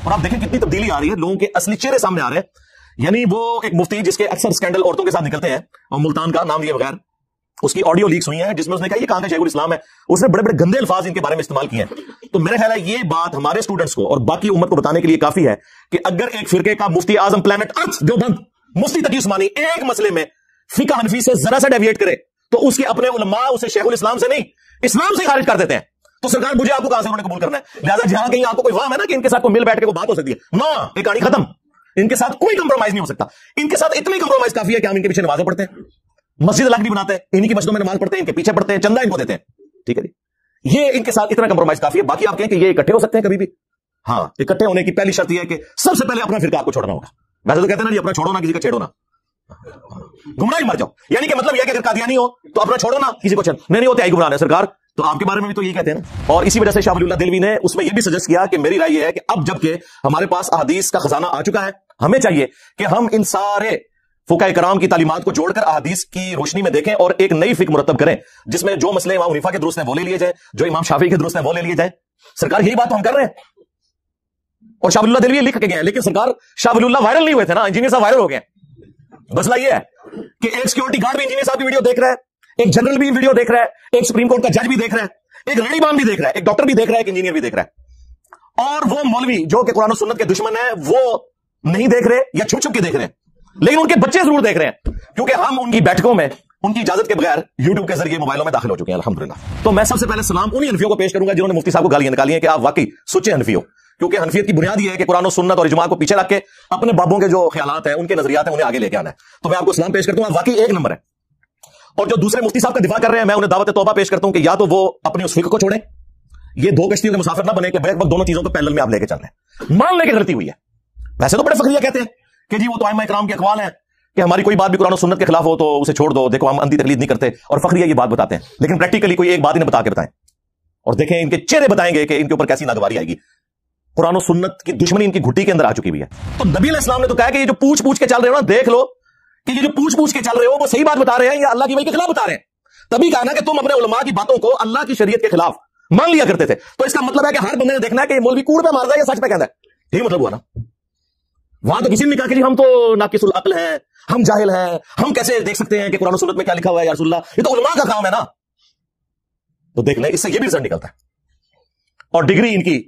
اور آپ دیکھیں کتنی تبدیلی آ رہی ہے, لوگوں کے اصلی چہرے سامنے آ رہے ہیں. یعنی وہ ایک مفتی جس کے اکثر اسکینڈل عورتوں کے ساتھ نکلتے ہیں, اور ملتان کا نام لیے بغیر, اس کی آڈیو لیکس ہوئی ہیں جس میں اس نے کہا یہ کہاں کا شیخ الاسلام ہے, اس نے بڑے بڑے گندے الفاظ ان کے بارے میں استعمال کیے ہیں. تو میرا خیال ہے یہ بات ہمارے اسٹوڈنٹس کو اور باقی امت کو بتانے کے لیے کافی ہے کہ اگر ایک فرقے کا مفتی اعظم پلانٹ ارتھ دیوبند مفتی تقی عثمانی ایک مسئلے میں فقہ حنفی سے ذرا سا ڈیویٹ کرے تو اس کے اپنے علماء اسے شیخ الاسلام سے نہیں اسلام سے خارج کر دیتے ہیں. تو سرکار مجھے آپ کو کہاں سے انہوں نے قبول کرنا ہے؟ لہٰذا جہاں کہیں آپ کو کوئی وہم ہے نا کہ ان کے ساتھ کوئی مل بیٹھ کے کوئی بات ہو سکتی ہے, نہ, یہ کہانی ختم. ان کے ساتھ کوئی کمپرومائز نہیں ہو سکتا. ان کے ساتھ اتنی کمپرومائز کافی ہے کہ ہم ان کے پیچھے نمازیں پڑھتے ہیں, مسجد الگ نہیں بناتے ہیں, انہی کی مسجدوں میں نماز پڑھتے ہیں, ان کے پیچھے پڑھتے ہیں, چندہ ان کو دیتے ہیں. ٹھیک ہے جی, یہ ان کے ساتھ اتنا کمپرومائز کافی ہے. باقی آپ کہیں کہ یہ اکٹھے ہو سکتے ہیں کبھی بھی, ہاں اکٹھے ہونے کی پہلی شرط یہ ہے کہ سب سے پہلے اپنا فرقہ آپ کو چھوڑنا ہوگا. ویسے تو کہتے ہیں نا جی اپنا چھوڑو نا کسی کا چھیڑو نا, گمراہ ہی مر جاؤ. یعنی کہ مطلب یہ کہ اگر قادیانی ہو تو اپنا چھوڑو نا کسی کو چھیڑ, نہیں ہوتے آئی گمراہ ہے سرکار. تو آپ کے بارے میں بھی تو یہ کہتے ہیں نا. اور اسی وجہ سے شاہ ولی اللہ دہلوی نے اس میں یہ بھی سجیسٹ کیا کہ میری رائے یہ ہے کہ اب جب کہ ہمارے پاس احادیث کا خزانہ آ چکا ہے, ہمیں چاہیے کہ ہم ان سارے فقہاء کرام کی تعلیمات کو جوڑ کر احادیث کی روشنی میں دیکھیں اور ایک نئی فقہ مرتب کریں جس میں جو مسئلے امام حنیفہ کے درست ہیں وہ لے لیے جائیں, جو امام شافعی کے درست ہیں وہ لے لیے جائیں. سرکار یہی بات تو ہم کر رہے ہیں, اور شاہ ولی اللہ دہلوی لکھ کے گئے. لیکن سرکار شاہ ولی اللہ وائرل نہیں ہوئے تھے نا, انجینئر صاحب وائرل ہو گئے. مسئلہ یہ ہے کہ ایک سیکورٹی گارڈ بھی انجینئر صاحب کی ویڈیو دیکھ رہا ہے, ایک جنرل بھی ویڈیو دیکھ رہا ہے, ایک سپریم کورٹ کا جج بھی دیکھ رہا ہے, ایک لڑی بام بھی دیکھ رہا ہے, ایک ڈاکٹر بھی دیکھ رہا ہے, ایک انجینئر بھی دیکھ رہا ہے. اور وہ مولوی جو کہ قرآن و سنت کے دشمن ہیں وہ نہیں دیکھ رہے یا چھپ چھپ کے دیکھ رہے ہیں, لیکن ان کے بچے ضرور دیکھ رہے ہیں کیونکہ ہم ان کی بیٹھکوں میں ان کی اجازت کے بغیر یوٹیوب کے ذریعے موبائلوں میں داخل ہو چکے ہیں الحمدللہ. تو میں سب سے پہلے سلام انہی حنفیوں کو پیش کروں گا جنہوں نے مفتی صاحب کو گالیاں نکالی ہیں کہ آپ واقعی سچے حنفی ہو, کیونکہ حنفیت کی بنیاد یہ ہے کہ قرآن و سنت اور اجماع کو پیچھے رکھ کے اپنے بابوں کے جو خیالات ہیں ان کے نظریات ہیں انہیں آگے لے کے آنا ہے. تو میں آپ کو سلام پیش کرتا ہوں, واقعی ایک نمبر ہے. اور جو دوسرے مفتی صاحب کا دفاع کر رہے ہیں میں انہیں دعوت توبہ پیش کرتا ہوں کہ یا تو وہ اپنی اس فکر کو چھوڑیں, یہ دو کشتیوں کے مسافر نہ بنے کہ بیک وقت دونوں چیزوں کو پیرلل میں آپ لے کے چل رہے ہیں. مان لے کے غلطی ہوئی ہے. ویسے تو بڑے فخریہ کہتے ہیں کہ جی وہ تو ائمہ کرام کے اقوال ہیں کہ ہماری کوئی بات بھی قرآن و سنت کے خلاف ہو تو اسے چھوڑ دو, دیکھو ہم اندھی تقلید نہیں کرتے, اور فخریہ یہ بات بتاتے ہیں. لیکن پریکٹیکلی کوئی ایک بات انہیں بتا کے بتائیں اور دیکھیں ان کے چہرے بتائیں گے کہ ان کے اوپر کیسی ناگواری آئے گی. قرآن و سنت کی دشمنی ان کی گھٹی کے اندر آ چکی بھی ہے. تو نبی علیہ السلام نے تو کہا کہ یہ جو پوچھ پوچھ کے چل رہے ہو نا, دیکھ لو کہ یہ جو پوچھ پوچھ کے چل رہے ہو وہ صحیح بات بتا رہے ہیں یا اللہ کی وحی کے خلاف بتا رہے ہیں. تبھی کہا نا کہ تم اپنے علماء کی باتوں کو اللہ کی شریعت کے خلاف مان لیا کرتے تھے. تو اس کا مطلب ہے کہ ہر بندے نے دیکھنا ہے کہ یہ مولوی کوڑ پہ مار رہا ہے یا سچ پہ کہتا ہے. یہی مطلب ہوا نا. وہاں تو کسی نے کہا کہ جی ہم تو ناقص العقل ہیں, ہم جاہل ہیں, ہم کیسے دیکھ سکتے ہیں کہ قرآن و سنت میں کیا لکھا ہوا ہے یا رسول اللہ, یہ تو علماء کا کام ہے نا. تو دیکھ لیں اس سے یہ بھی رزلٹ نکلتا ہے. اور ڈگری ان کی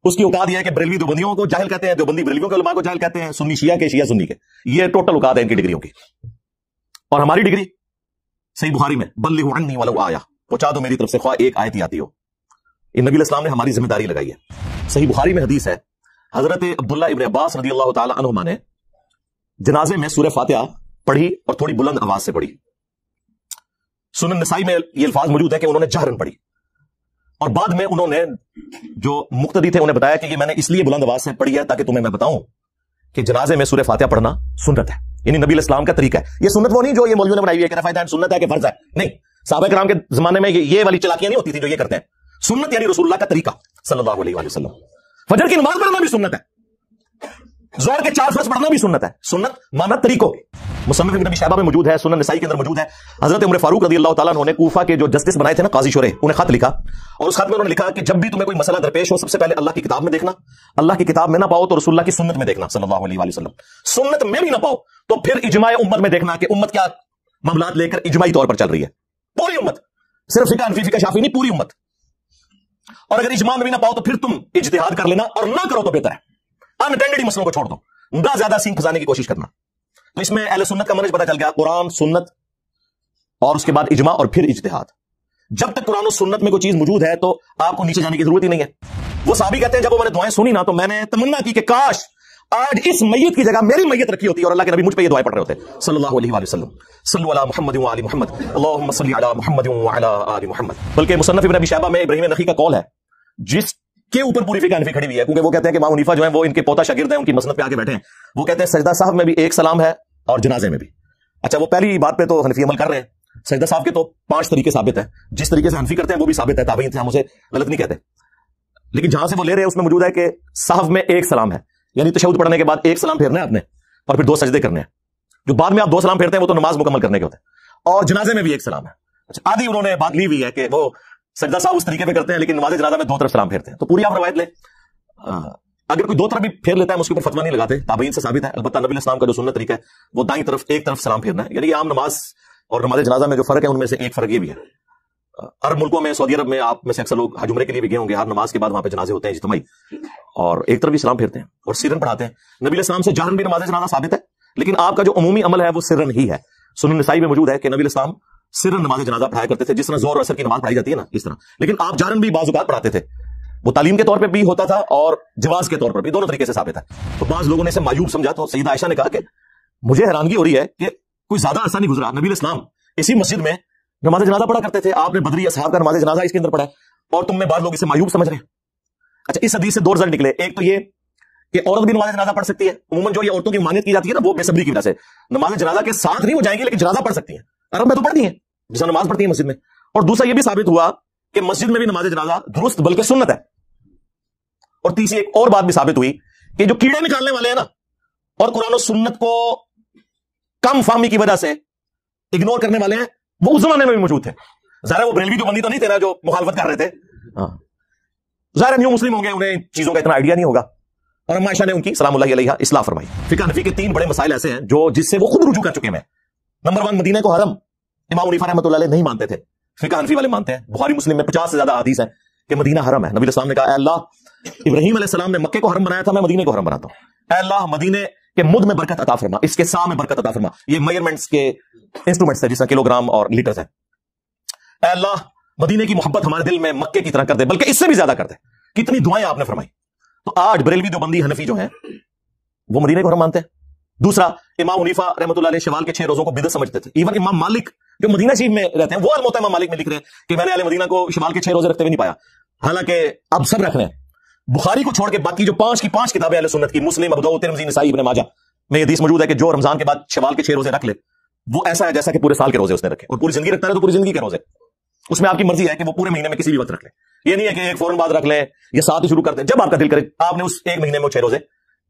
اس کی اوقات یہ ہے کہ بریلوی دیوبندیوں کو جاہل کہتے ہیں, دیوبندی بریلویوں کے علماء کو جاہل کہتے ہیں, سنی شیعہ کے شیعہ سنی کے. یہ ٹوٹل اوقات ہے ان کی ڈگریوں کی. اور ہماری ڈگری صحیح بخاری میں بلغوا عنی ولو آیا, پہنچا دو میری طرف سے خواہ ایک آیت ہی آتی ہو. یہ نبی علیہ السلام نے ہماری ذمہ داری لگائی ہے. صحیح بخاری میں حدیث ہے, حضرت عبداللہ ابن عباس رضی اللہ تعالی عنہما نے جنازے میں سورہ فاتحہ پڑھی اور تھوڑی بلند آواز سے پڑھی. سنن نسائی میں یہ الفاظ موجود ہے کہ انہوں نے جہرن پڑھی, اور بعد میں انہوں نے جو مقتدی تھے انہیں بتایا کہ یہ میں نے اس لیے بلند آواز سے پڑھی ہے تاکہ تمہیں میں بتاؤں کہ جنازے میں سورہ فاتحہ پڑھنا سنت ہے, یعنی نبی علیہ السلام کا طریقہ ہے. یہ سنت وہ نہیں جو یہ مولویوں نے بنائی ہوئی ہے کہ رفع سنت ہے کہ فرض ہے, نہیں. صحابہ کرام کے زمانے میں یہ والی چلاکیاں نہیں ہوتی تھی جو یہ کرتے ہیں. سنت یعنی رسول اللہ کا طریقہ صلی اللہ علیہ وسلم. فجر کی نماز پڑھنا بھی سنت ہے, ظہر کے 4 فرض پڑھنا بھی سنت ہے. سنت مانا طریقوں. مصنف ابن ابی شیبہ میں موجود ہے, سنن نسائی کے اندر موجود ہے. حضرت عمر فاروق رضی اللہ تعالیٰ عنہ نے کوفہ کے جو جسٹس بنائے تھے نا قاضی شورے, انہیں خط لکھا, اور اس خط میں انہوں نے لکھا کہ جب بھی تمہیں کوئی مسئلہ درپیش ہو سب سے پہلے اللہ کی کتاب میں دیکھنا, اللہ کی کتاب میں نہ پاؤ تو رسول اللہ کی سنت میں دیکھنا صلی اللہ علیہ وسلم. سنت میں بھی نہ پاؤ تو پھر اجماع امت میں دیکھنا کہ امت کیا معاملات لے کر اجماعی طور پر چل رہی ہے. پوری امت, صرف فقہ حنفی فقہ شافعی نہیں, پوری امت. اور اگر اجماع میں بھی نہ پاؤ تو پھر تم اجتہاد کر لینا, اور نہ کرو تو بہتر ہے. انٹینڈڈ مسئلوں کو چھوڑ دو, نہ زیادہ سینگ پھنسانے کی کوشش کرنا. تو اس میں اہل سنت کا منہج پتہ چل گیا, قرآن سنت اور اس کے بعد اجماع اور پھر اجتہاد. جب تک قرآن و سنت میں کوئی چیز موجود ہے تو آپ کو نیچے جانے کی ضرورت ہی نہیں ہے. وہ صحابی کہتے ہیں جب وہ میں نے دعائیں سنی نا تو میں نے تمنا کی کہ کاش آج اس میت کی جگہ میری میت رکھی ہوتی اور اللہ کے نبی مجھ پہ یہ دعائیں پڑھ رہے ہوتے صلی اللہ علیہ وسلم. صلو علی محمد و آل محمد, اللہم صلی علی محمد و علی آل محمد. بلکہ مصنف ابن ابی شیبہ میں ابراہیم نخعی کا قول ہے جس کے اوپر پوری فقہ حنفی کھڑی ہوئی ہے, کیونکہ وہ کہتے ہیں کہ امام حنیفہ جو ہیں وہ ان کے پوتا شاگرد ہیں, ان کی مسند پہ آ کے بیٹھے ہیں. وہ کہتے ہیں سجدہ صاحب میں بھی ایک سلام ہے اور جنازے میں بھی. اچھا وہ پہلی بات پہ تو حنفی عمل کر رہے ہیں. سجدہ صاحب کے تو 5 طریقے ثابت ہیں, جس طریقے سے حنفی کرتے ہیں وہ بھی ثابت ہے, تابعین سے ہم اسے غلط نہیں کہتے. لیکن جہاں سے وہ لے رہے ہیں اس میں موجود ہے کہ صحف میں ایک سلام ہے, یعنی تشہد پڑھنے کے بعد ایک سلام پھیرنا ہے آپ نے اور پھر 2 سجدے کرنے ہیں. جو بعد میں آپ 2 سلام پھیرتے ہیں وہ تو نماز مکمل کرنے کے ہوتے ہیں. اور جنازے میں بھی ایک سلام ہے. اچھا آدھی انہوں نے بات لی ہوئی ہے کہ وہ سجدہ صاحب اس طریقے پہ کرتے ہیں لیکن نماز جنازہ میں 2 طرف سلام پھیرتے ہیں. تو پوری آپ روایت لیں. اگر کوئی دو طرف بھی پھیر لیتا ہے ہم اس کے اوپر فتوا نہیں لگاتے، تابعین سے ثابت ہے. البتہ نبی علیہ السلام کا جو سنت طریقہ ہے وہ دائیں طرف ایک طرف سلام پھیرنا ہے. یعنی عام نماز اور نماز جنازہ میں جو فرق ہے ان میں سے ایک فرق یہ بھی ہے. عرب ملکوں میں، سعودی عرب میں آپ میں سے اکثر لوگ حج عمرے کے لیے بھی گئے ہوں گے، ہر نماز کے بعد وہاں پہ جنازے ہوتے ہیں اجتماعی، اور ایک طرف بھی سلام پھیرتے ہیں اور سرن پڑھاتے ہیں. نبی علیہ السلام سے جہرن بھی نماز جنازہ ثابت ہے، لیکن آپ کا جو عمومی عمل ہے وہ سرن ہی ہے. سنن نسائی میں موجود ہے کہ نبی علیہ السلام سرن نماز جنازہ پڑھایا کرتے تھے، جس طرح ظہر اور عصر کی نماز پڑھائی جاتی ہے نا اس طرح. لیکن آپ جہرن بھی بعض اوقات پڑھاتے تھے. وہ تعلیم کے طور پہ بھی ہوتا تھا اور جواز کے طور پر بھی، دونوں طریقے سے ثابت ہے. تو بعض لوگوں نے اسے معیوب سمجھا. تو سیدہ عائشہ نے کہا کہ مجھے حیرانگی ہو رہی ہے کہ کوئی زیادہ عرصہ نہیں گزرا، نبی علیہ السلام اسی مسجد میں نماز جنازہ پڑھا کرتے تھے. آپ نے بدری اصحاب کا نماز جنازہ اس کے اندر پڑھا ہے، اور تم میں بعض لوگ اسے معیوب سمجھ رہے ہیں. اچھا، اس حدیث سے دو رزلٹ نکلے. ایک تو یہ کہ عورت بھی نماز جنازہ پڑھ سکتی ہے. عموماً جو یہ عورتوں کی مانیت کی جاتی ہے نا، وہ بے صبری کی وجہ سے نماز جنازہ کے ساتھ نہیں وہ جائیں گی، لیکن جنازہ پڑھ سکتی ہیں. عرب میں تو پڑھتی ہیں جیسا نماز پڑھتی ہیں مسجد میں. اور دوسرا یہ بھی ثابت ہوا کہ مسجد میں بھی نماز جنازہ درست بلکہ سنت ہے. اور تیسری ایک اور بات بھی ثابت ہوئی کہ جو کیڑے نکالنے والے ہیں نا اور قرآن و سنت کو کم فہمی کی وجہ سے اگنور کرنے والے ہیں، وہ اس زمانے میں بھی موجود تھے. ظاہر وہ بریلوی جو بندی تو نہیں تیرا جو مخالفت کر رہے تھے، ظاہر نیو مسلم ہوں گے، انہیں چیزوں کا اتنا آئیڈیا نہیں ہوگا. اور اما عائشہ نے ان کی سلام اللہ علیہ اصلاح فرمائی. فقہ حنفی کے 3 بڑے مسائل ایسے ہیں جو جس سے وہ خود رجوع کر چکے ہیں. نمبر 1، مدینہ کو حرم امام حنیفہ رحمۃ اللہ علیہ نہیں مانتے تھے، فقہ حنفی والے مانتے ہیں. بخاری مسلم میں 50 سے زیادہ حدیث ہیں کہ مدینہ حرم ہے. نبی علیہ السلام نے کہا، اے اللہ، ابراہیم علیہ السلام نے مکے کو حرم بنایا تھا، میں مدینے کو حرم بناتا ہوں. اے اللہ، مدینے کے مد میں برکت عطا فرما، اس کے سا میں برکت عطا فرما. یہ میئرمنٹس کے انسٹرومنٹس ہیں جس طرح کلو گرام اور لیٹرز ہیں. اے اللہ، مدینے کی محبت ہمارے دل میں مکے کی طرح کر دے، بلکہ اس سے بھی زیادہ کر دے. کتنی دعائیں آپ نے فرمائی. تو آج بریلوی دیوبندی حنفی جو ہیں وہ مدینے کو حرم مانتے ہیں. دوسرا، امام حنیفہ رحمۃ اللہ علیہ شوال کے 6 روزوں کو بدعت سمجھتے تھے. ایون امام مالک جو مدینہ شریف میں رہتے ہیں، وہ الموطا امام مالک میں لکھ رہے ہیں کہ میں نے اہل مدینہ کو شوال کے 6 روزے رکھتے ہوئے نہیں پایا. حالانکہ اب سب رکھ رہے ہیں. بخاری کو چھوڑ کے باقی جو 5 کی 5 کتابیں اہل سنت کی، مسلم، ابو داؤد، ترمذی، نسائی، ابن ماجہ میں یہ حدیث موجود ہے کہ جو رمضان کے بعد شوال کے 6 روزے رکھ لے وہ ایسا ہے جیسا کہ پورے سال کے روزے اس نے رکھے. اور پوری زندگی رکھتا ہے تو پوری زندگی کے روزے. اس میں آپ کی مرضی ہے کہ وہ پورے مہینے میں کسی بھی وقت رکھ لیں. یہ نہیں ہے کہ ایک فوراً بعد رکھ لیں یا ساتھ ہی شروع کر دیں، جب آپ کا دل کرے آپ نے اس ایک مہینے میں 6 روزے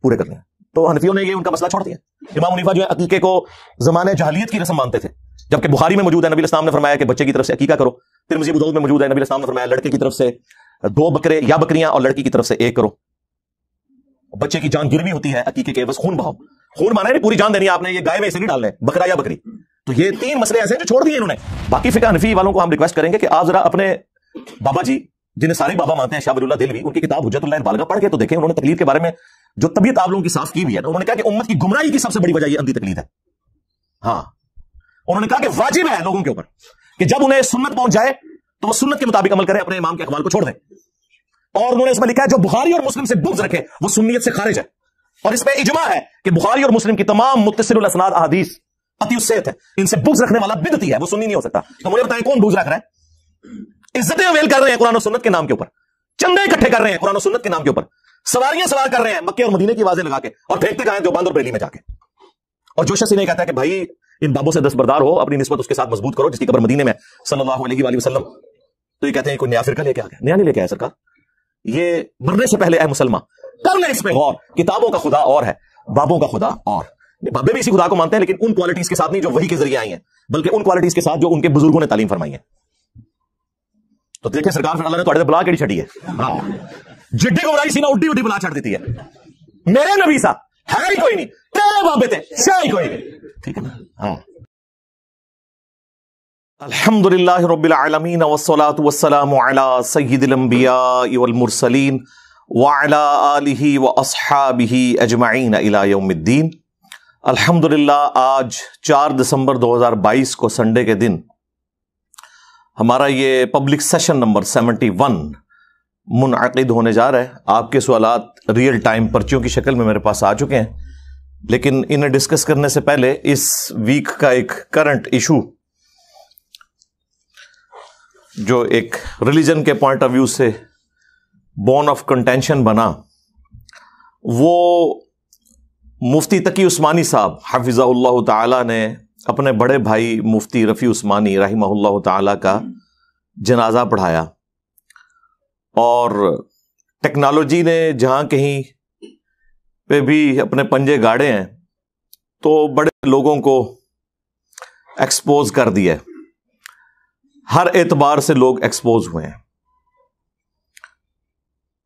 پورے کر لیں. تو حنفیوں نے یہ ان کا مسئلہ چھوڑ دیا. امام حنیفہ جو ہے عقیقے کو زمانے جاہلیت کی رسم مانتے تھے، جبکہ بخاری میں موجود ہے نبی علیہ السلام نے فرمایا کہ بچے کی طرف سے عقیقہ کرو. ترمذی، ابو داؤد میں موجود ہے نبی علیہ السلام نے فرمایا لڑکے کی طرف سے 2 بکرے یا بکریاں اور لڑکی کی طرف سے 1 کرو. بچے کی جان گروی ہوتی ہے عقیقے کے، بس خون بہاؤ. خون مانا نہیں پوری جان دینی آپ نے، یہ گائے میں اسے نہیں ڈالنا ہے، بکرا یا بکری. تو یہ 3 مسئلے ایسے ہیں جو چھوڑ دیے انہوں نے. باقی فقہ حنفی والوں کو ہم ریکویسٹ کریں گے کہ آپ ذرا اپنے بابا جی جنہیں سارے بابا مانتے ہیں، شاہ ولی اللہ دہلوی، ان کی کتاب حجت اللہ البالغہ پڑھ کے تو دیکھیں. انہوں نے تقلید کے بارے میں جو طبیعت آپ لوگوں کی صاف کی بھی ہے، انہوں نے کہا کہ امت کی گمراہی کی سب سے بڑی وجہ یہ اندھی تقلید ہے. ہاں، انہوں نے کہا کہ واجب ہے لوگوں کے اوپر کہ جب انہیں سنت پہنچ جائے تو وہ سنت کے مطابق عمل کریں، اپنے امام کے اقوال کو چھوڑ دیں. اور انہوں نے اس میں لکھا ہے جو بخاری اور مسلم سے بغض رکھے وہ سنیت سے خارج ہے. اور اس پہ اجماع ہے کہ بخاری اور مسلم کی تمام متصل الاسناد احادیث قطعی الصحت ہے. ان سے بغض رکھنے والا بدعتی ہے، وہ سنی نہیں ہو سکتا. تو مجھے بتائیں کون بغض رکھ رہا ہے؟ عزتیں اویل کر رہے ہیں قرآن و سنت کے نام کے اوپر، چندے اکٹھے کر رہے ہیں قرآن و سنت کے نام کے اوپر، سواریاں سوار کر رہے ہیں مکے اور مدینے کی آوازیں لگا کے، اور پھینکتے کہاں ہیں دیوبند اور بریلی میں جا کے. اور جو شخص نہیں کہتا ہے کہ بھائی ان بابوں سے دستبردار ہو، اپنی نسبت اس کے ساتھ مضبوط کرو جس کی قبر مدینے میں صلی اللہ علیہ وآلہ وسلم، تو یہ کہتے ہیں کوئی نیا فرقہ لے کے آ گیا. نیا نہیں لے کے آیا سرکار. یہ مرنے سے پہلے اے مسلمان کر لیں اس پہ غور. کتابوں کا خدا اور ہے، بابوں کا خدا اور. بابے بھی اسی خدا کو مانتے ہیں، لیکن ان کوالٹیز کے ساتھ نہیں جو وحی کے ذریعے آئی ہیں، بلکہ ان کوالٹیز کے ساتھ جو ان کے بزرگوں نے تعلیم فرمائی ہے. تو دیکھیں سرکار پھر اللہ نے تھوڑے بلا کیڑی چھڑی ہے. ہاں، جڈی کو بلائی سی نا اڈی اڈی بلا چھڑ دیتی ہے. میرے نبی سا ہے ہی کوئی نہیں، تیرے بابے تھے شاہ ہی کوئی نہیں. ٹھیک ہے نا. ہاں، الحمدللہ رب العالمین والصلاة والسلام علی سید الانبیاء والمرسلین وعلی آلہ واصحابہ اجمعین الی یوم الدین. الحمدللہ آج 4 دسمبر 2022 کو سنڈے کے دن ہمارا یہ پبلک سیشن نمبر 71 منعقد ہونے جا رہا ہے. آپ کے سوالات ریئل ٹائم پرچیوں کی شکل میں میرے پاس آ چکے ہیں، لیکن انہیں ڈسکس کرنے سے پہلے اس ویک کا ایک کرنٹ ایشو جو ایک ریلیجن کے پوائنٹ آف ویو سے بون آف کنٹینشن بنا، وہ مفتی تقی عثمانی صاحب حفظہ اللہ تعالی نے اپنے بڑے بھائی مفتی رفیع عثمانی رحمہ اللہ تعالی کا جنازہ پڑھایا. اور ٹیکنالوجی نے جہاں کہیں پہ بھی اپنے پنجے گاڑے ہیں تو بڑے لوگوں کو ایکسپوز کر دیا ہے. ہر اعتبار سے لوگ ایکسپوز ہوئے ہیں.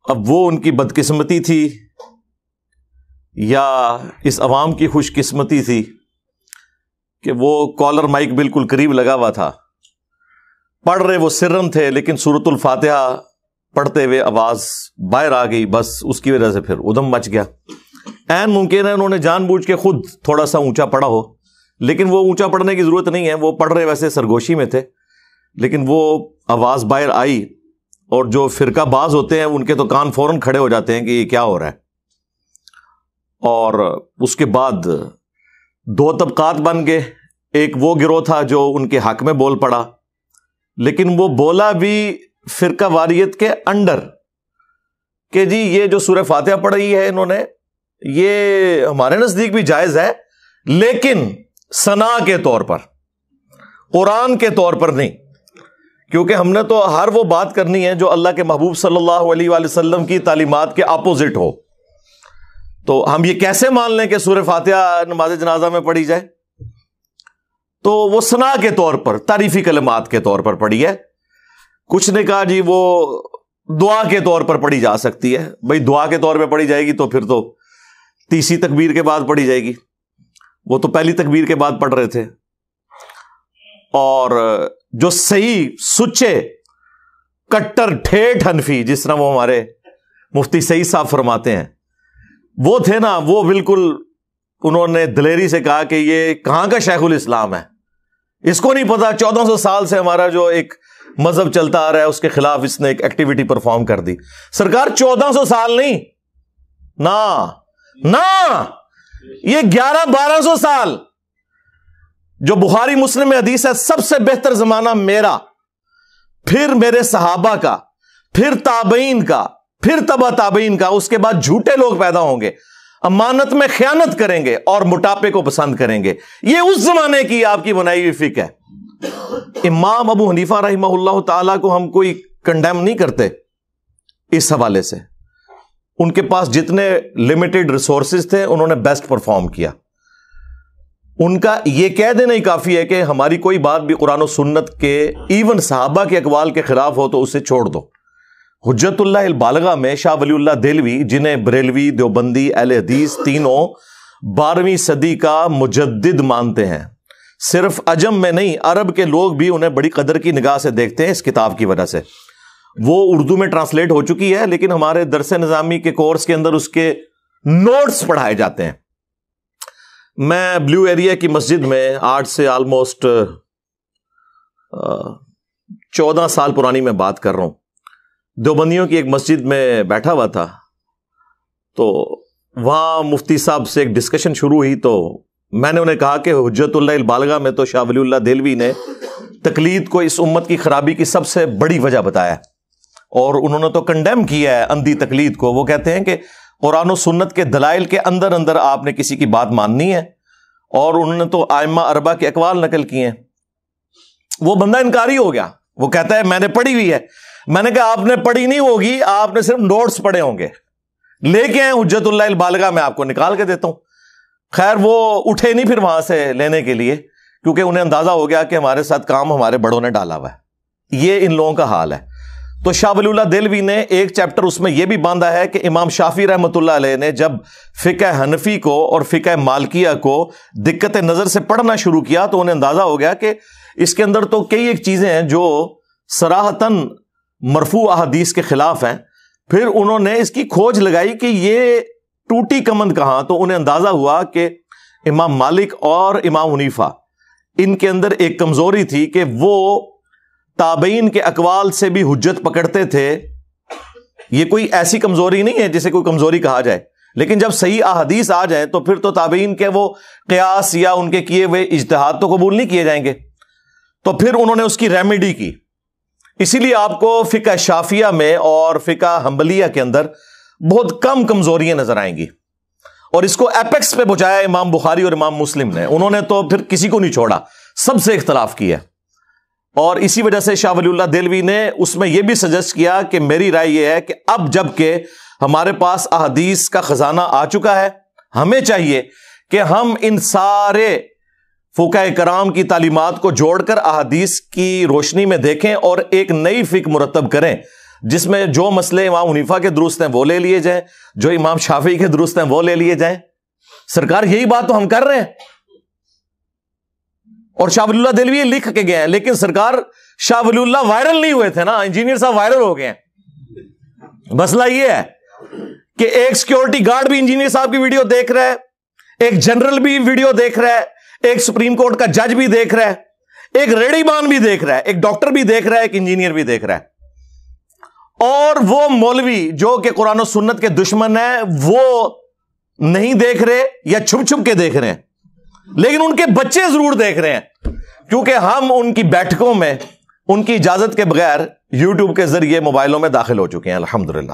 اب وہ ان کی بدقسمتی تھی یا اس عوام کی خوش قسمتی تھی کہ وہ کالر مائک بالکل قریب لگا ہوا تھا، پڑھ رہے وہ سرن تھے، لیکن سورۃ الفاتحہ پڑھتے ہوئے آواز باہر آ گئی، بس اس کی وجہ سے پھر ادھم مچ گیا۔ عین ممکن ہے انہوں نے جان بوجھ کے خود تھوڑا سا اونچا پڑھا ہو، لیکن وہ اونچا پڑھنے کی ضرورت نہیں ہے، وہ پڑھ رہے ویسے سرگوشی میں تھے، لیکن وہ آواز باہر آئی، اور جو فرقہ باز ہوتے ہیں ان کے تو کان فوراً کھڑے ہو جاتے ہیں کہ یہ کیا ہو رہا ہے۔ اور اس کے بعد دو طبقات بن گئے، ایک وہ گروہ تھا جو ان کے حق میں بول پڑا، لیکن وہ بولا بھی فرقہ واریت کے انڈر کہ جی یہ جو سورہ فاتحہ پڑھی ہے انہوں نے، یہ ہمارے نزدیک بھی جائز ہے، لیکن ثنا کے طور پر، قرآن کے طور پر نہیں، کیونکہ ہم نے تو ہر وہ بات کرنی ہے جو اللہ کے محبوب صلی اللہ علیہ وآلہ وسلم کی تعلیمات کے اپوزٹ ہو۔ تو ہم یہ کیسے مان لیں کہ سورہ فاتحہ نماز جنازہ میں پڑھی جائے؟ تو وہ ثنا کے طور پر، تعریفی کلمات کے طور پر پڑھی ہے۔ کچھ نے کہا جی وہ دعا کے طور پر پڑھی جا سکتی ہے، بھئی دعا کے طور پہ پڑھی جائے گی تو پھر تو تیسری تکبیر کے بعد پڑھی جائے گی، وہ تو پہلی تکبیر کے بعد پڑھ رہے تھے۔ اور جو صحیح سچے کٹر ٹھیٹھ حنفی، جس طرح وہ ہمارے مفتی سعید صاحب فرماتے ہیں، وہ تھے نا، وہ بالکل انہوں نے دلیری سے کہا کہ یہ کہاں کا شیخ الاسلام ہے، اس کو نہیں پتا 1400 سال سے ہمارا جو ایک مذہب چلتا آ رہا ہے اس کے خلاف اس نے ایک ایکٹیویٹی پرفارم کر دی۔ سرکار 1400 سال نہیں، نہ یہ 1100-1200 سال جو بخاری مسلم میں حدیث ہے، سب سے بہتر زمانہ میرا، پھر میرے صحابہ کا، پھر تابعین کا، پھر تبع تابعین کا، اس کے بعد جھوٹے لوگ پیدا ہوں گے، امانت میں خیانت کریں گے اور موٹاپے کو پسند کریں گے۔ یہ اس زمانے کی آپ کی بنائی ہوئی فقہ ہے۔ امام ابو حنیفہ رحمہ اللہ تعالیٰ کو ہم کوئی کنڈیم نہیں کرتے اس حوالے سے، ان کے پاس جتنے لمیٹڈ ریسورسز تھے انہوں نے بیسٹ پرفارم کیا۔ ان کا یہ کہہ دینا ہی کافی ہے کہ ہماری کوئی بات بھی قرآن و سنت کے، ایون صحابہ کے اقوال کے خلاف ہو تو اسے چھوڑ دو۔ حجت اللہ البالغہ میں شاہ ولی اللہ دہلوی، جنہیں بریلوی، دیوبندی، اہل حدیث تینوں 12ویں صدی کا مجدد مانتے ہیں، صرف عجم میں نہیں، عرب کے لوگ بھی انہیں بڑی قدر کی نگاہ سے دیکھتے ہیں اس کتاب کی وجہ سے۔ وہ اردو میں ٹرانسلیٹ ہو چکی ہے، لیکن ہمارے درس نظامی کے کورس کے اندر اس کے نوٹس پڑھائے جاتے ہیں۔ میں بلیو ایریا کی مسجد میں آج سے آلموسٹ 14 سال پرانی میں بات کر رہا ہوں، دیوبندیوں کی ایک مسجد میں بیٹھا ہوا تھا، تو وہاں مفتی صاحب سے ایک ڈسکشن شروع ہوئی، تو میں نے انہیں کہا کہ حجت اللہ البالغہ میں تو شاہ ولی اللہ دہلوی نے تقلید کو اس امت کی خرابی کی سب سے بڑی وجہ بتایا، اور انہوں نے تو کنڈیم کیا ہے اندھی تقلید کو۔ وہ کہتے ہیں کہ قرآن و سنت کے دلائل کے اندر اندر آپ نے کسی کی بات ماننی ہے، اور انہوں نے تو ائمہ اربعہ کے اقوال نقل کیے ہیں۔ وہ بندہ انکاری ہو گیا، وہ کہتا ہے میں نے پڑھی ہوئی ہے۔ میں نے کہا آپ نے پڑھی نہیں ہوگی، آپ نے صرف نوٹس پڑھے ہوں گے، لے کے آئے حجت اللہ البالغہ، میں آپ کو نکال کے دیتا ہوں۔ خیر وہ اٹھے نہیں پھر وہاں سے لینے کے لیے، کیونکہ انہیں اندازہ ہو گیا کہ ہمارے ساتھ کام ہمارے بڑوں نے ڈالا ہوا ہے۔ یہ ان لوگوں کا حال ہے۔ تو شاہ ولی اللہ دہلوی نے ایک چیپٹر اس میں یہ بھی باندھا ہے کہ امام شافعی رحمۃ اللہ علیہ نے جب فقہ حنفی کو اور فقہ مالکیہ کو دقت نظر سے پڑھنا شروع کیا تو انہیں اندازہ ہو گیا کہ اس کے اندر تو کئی ایک چیزیں ہیں جو صراحتاً مرفوع احادیث کے خلاف ہیں۔ پھر انہوں نے اس کی کھوج لگائی کہ یہ ٹوٹی کمند کہاں، تو انہیں اندازہ ہوا کہ امام مالک اور امام حنیفہ، ان کے اندر ایک کمزوری تھی کہ وہ تابعین کے اقوال سے بھی حجت پکڑتے تھے۔ یہ کوئی ایسی کمزوری نہیں ہے جسے کوئی کمزوری کہا جائے، لیکن جب صحیح احادیث آ جائیں تو پھر تو تابعین کے وہ قیاس یا ان کے کیے ہوئے اجتہاد تو قبول نہیں کیے جائیں گے۔ تو پھر انہوں نے اس کی ریمیڈی کی۔ اسی لیے آپ کو فقہ شافعیہ میں اور فقہ حنبلیہ کے اندر بہت کم کمزوریاں نظر آئیں گی، اور اس کو ایپیکس پہ پہنچایا امام بخاری اور امام مسلم نے۔ انہوں نے تو پھر کسی کو نہیں چھوڑا، سب سے اختلاف کیا، اور اسی وجہ سے شاہ ولی اللہ دہلوی نے اس میں یہ بھی سجیسٹ کیا کہ میری رائے یہ ہے کہ اب جب کہ ہمارے پاس احادیث کا خزانہ آ چکا ہے، ہمیں چاہیے کہ ہم ان سارے فقہاء کرام کی تعلیمات کو جوڑ کر احادیث کی روشنی میں دیکھیں اور ایک نئی فقہ مرتب کریں، جس میں جو مسئلے امام حنیفہ کے درست ہیں وہ لے لیے جائیں, جو امام شافعی کے درست ہیں وہ لے لیے جائیں. سرکار یہی بات تو ہم کر رہے ہیں, اور شاہ ولی اللہ دہلوی لکھ کے گئے ہیں, لیکن سرکار شاہ ولی اللہ وائرل نہیں ہوئے تھے نا, انجینئر صاحب وائرل ہو گئے ہیں. مسئلہ یہ ہے کہ ایک سیکورٹی گارڈ بھی انجینئر صاحب کی ویڈیو دیکھ رہا ہے, ایک جنرل بھی ویڈیو دیکھ رہا ہے, ایک سپریم کورٹ کا جج بھی دیکھ رہا ہے, ایک ریڑی بان بھی دیکھ رہا ہے, ایک ڈاکٹر بھی دیکھ رہا ہے, ایک انجینئر بھی دیکھ رہا ہے. اور وہ مولوی جو کہ قرآن و سنت کے دشمن ہیں وہ نہیں دیکھ رہے یا چھپ چھپ کے دیکھ رہے ہیں, لیکن ان کے بچے ضرور دیکھ رہے ہیں, کیونکہ ہم ان کی بیٹھکوں میں ان کی اجازت کے بغیر یوٹیوب کے ذریعے موبائلوں میں داخل ہو چکے ہیں الحمدللہ.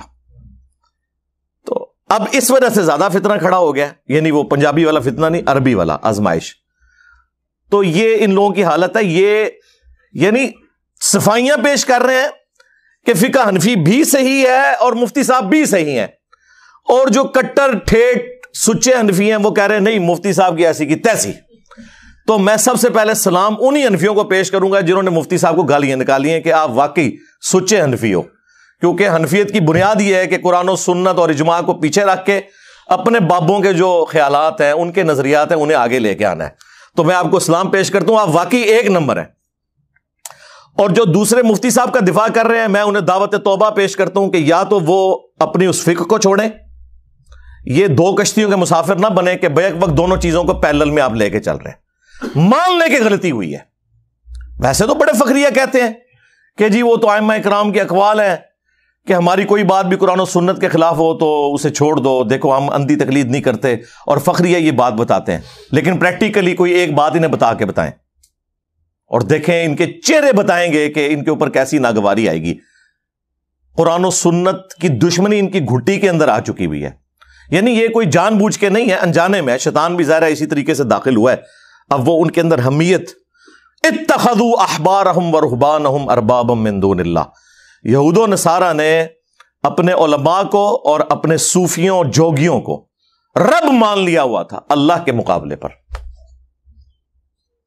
تو اب اس وجہ سے زیادہ فتنہ کھڑا ہو گیا, یعنی وہ پنجابی والا فتنہ نہیں, عربی والا آزمائش. تو یہ ان لوگوں کی حالت ہے. یہ یعنی صفائیاں پیش کر رہے ہیں کہ فقہ حنفی بھی صحیح ہے اور مفتی صاحب بھی صحیح ہیں, اور جو کٹر ٹھیٹ سچے حنفی ہیں وہ کہہ رہے ہیں نہیں مفتی صاحب کی ایسی کی تیسی. تو میں سب سے پہلے سلام انہی حنفیوں کو پیش کروں گا جنہوں نے مفتی صاحب کو گالیاں نکالی ہیں کہ آپ واقعی سچے حنفی ہو, کیونکہ حنفیت کی بنیاد یہ ہے کہ قرآن و سنت اور اجماع کو پیچھے رکھ کے اپنے بابوں کے جو خیالات ہیں, ان کے نظریات ہیں, انہیں آگے لے کے آنا ہے. تو میں آپ کو سلام پیش کرتا ہوں, آپ واقعی ایک نمبر ہیں. اور جو دوسرے مفتی صاحب کا دفاع کر رہے ہیں, میں انہیں دعوت توبہ پیش کرتا ہوں کہ یا تو وہ اپنی اس فقہ کو چھوڑیں, یہ دو کشتیوں کے مسافر نہ بنے کہ بیک وقت دونوں چیزوں کو پیرلل میں آپ لے کے چل رہے ہیں. مان لے کے غلطی ہوئی ہے. ویسے تو بڑے فخریہ کہتے ہیں کہ جی وہ تو ائمہ کرام کے اقوال ہیں کہ ہماری کوئی بات بھی قرآن و سنت کے خلاف ہو تو اسے چھوڑ دو, دیکھو ہم اندھی تقلید نہیں کرتے, اور فخریہ یہ بات بتاتے ہیں. لیکن پریکٹیکلی کوئی ایک بات انہیں بتا کے بتائیں, اور دیکھیں ان کے چہرے بتائیں گے کہ ان کے اوپر کیسی ناگواری آئے گی. قرآن و سنت کی دشمنی ان کی گھٹی کے اندر آ چکی ہوئی ہے. یعنی یہ کوئی جان بوجھ کے نہیں ہے, انجانے میں. شیطان بھی ظاہر ہے اسی طریقے سے داخل ہوا ہے. اب وہ ان کے اندر حمیت, اتخذوا احبارہم ورہبانہم اربابا من دون اللہ, یہود و نصارہ نے اپنے علماء کو اور اپنے صوفیوں جوگیوں کو رب مان لیا ہوا تھا اللہ کے مقابلے پر.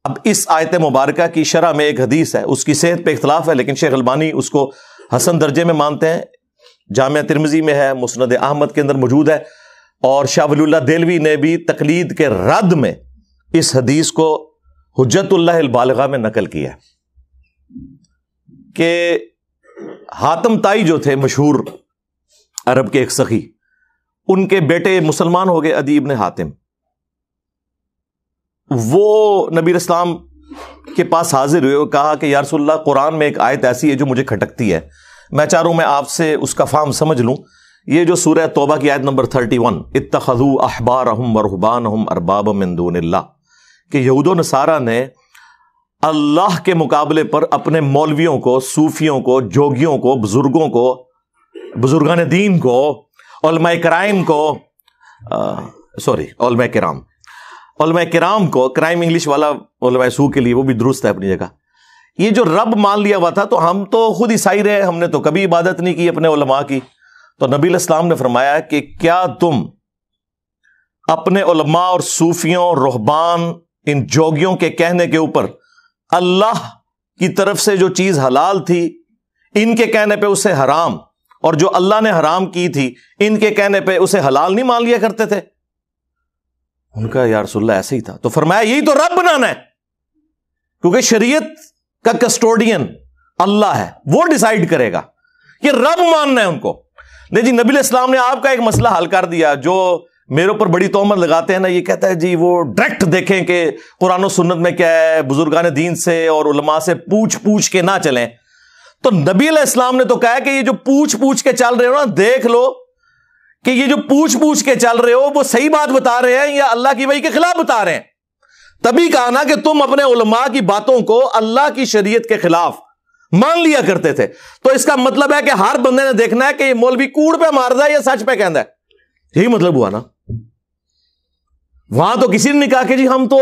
اب اس آیت مبارکہ کی شرح میں ایک حدیث ہے, اس کی صحت پہ اختلاف ہے, لیکن شیخ البانی اس کو حسن درجے میں مانتے ہیں. جامعہ ترمذی میں ہے, مسند احمد کے اندر موجود ہے, اور شاہ ولی اللہ دہلوی نے بھی تقلید کے رد میں اس حدیث کو حجت اللہ البالغہ میں نقل کیا کہ حاتم طائی جو تھے مشہور عرب کے ایک سخی, ان کے بیٹے مسلمان ہو گئے, عدی ابن حاتم. وہ نبی اسلام کے پاس حاضر ہوئے اور کہا کہ یا رسول اللہ قرآن میں ایک آیت ایسی ہے جو مجھے کھٹکتی ہے, میں چاہ رہا ہوں میں آپ سے اس کا فہم سمجھ لوں. یہ جو سورہ توبہ کی آیت نمبر 31, اتخذوا احبارہم ورہبانہم اربابا من دون اللہ, کہ یہود و نصارہ نے اللہ کے مقابلے پر اپنے مولویوں کو, صوفیوں کو, جوگیوں کو, بزرگوں کو, بزرگان دین کو, علماء کرام کو, علماء کرام کو, کرائم انگلش والا علماء سو کے لیے وہ بھی درست ہے اپنی جگہ, یہ جو رب مان لیا ہوا تھا. تو ہم تو خود عیسائی رہے, ہم نے تو کبھی عبادت نہیں کی اپنے علماء کی. تو نبی علیہ السلام نے فرمایا کہ کیا تم اپنے علماء اور صوفیوں, رہبان, ان جوگیوں کے کہنے کے اوپر اللہ کی طرف سے جو چیز حلال تھی ان کے کہنے پہ اسے حرام, اور جو اللہ نے حرام کی تھی ان کے کہنے پہ اسے حلال نہیں مان لیا کرتے تھے؟ ان کا یا رسول اللہ ایسے ہی تھا. تو فرمایا یہی تو رب بنانا ہے, کیونکہ شریعت کا کسٹوڈین اللہ ہے, وہ ڈیسائیڈ کرے گا. یہ رب ماننا ہے ان کو. نہیں جی, نبی علیہ السلام نے آپ کا ایک مسئلہ حل کر دیا. جو میرے اوپر بڑی تہمت لگاتے ہیں نا, یہ کہتا ہے جی وہ ڈائریکٹ دیکھیں کہ قرآن و سنت میں کیا ہے, بزرگان دین سے اور علماء سے پوچھ کے نہ چلیں. تو نبی علیہ السلام نے تو کہا کہ یہ جو پوچھ کے چل رہے ہو نا, دیکھ لو کہ یہ جو پوچھ کے چل رہے ہو وہ صحیح بات بتا رہے ہیں یا اللہ کی وحی کے خلاف بتا رہے ہیں. تبھی کہا نا کہ تم اپنے علماء کی باتوں کو اللہ کی شریعت کے خلاف مان لیا کرتے تھے. تو اس کا مطلب ہے کہ ہر بندے نے دیکھنا ہے کہ یہ مولوی کوڑ پہ ماردا ہے یا سچ پہ کہندا ہے. یہی مطلب ہوا نا. وہاں تو کسی نے نہیں کہا کہ جی ہم تو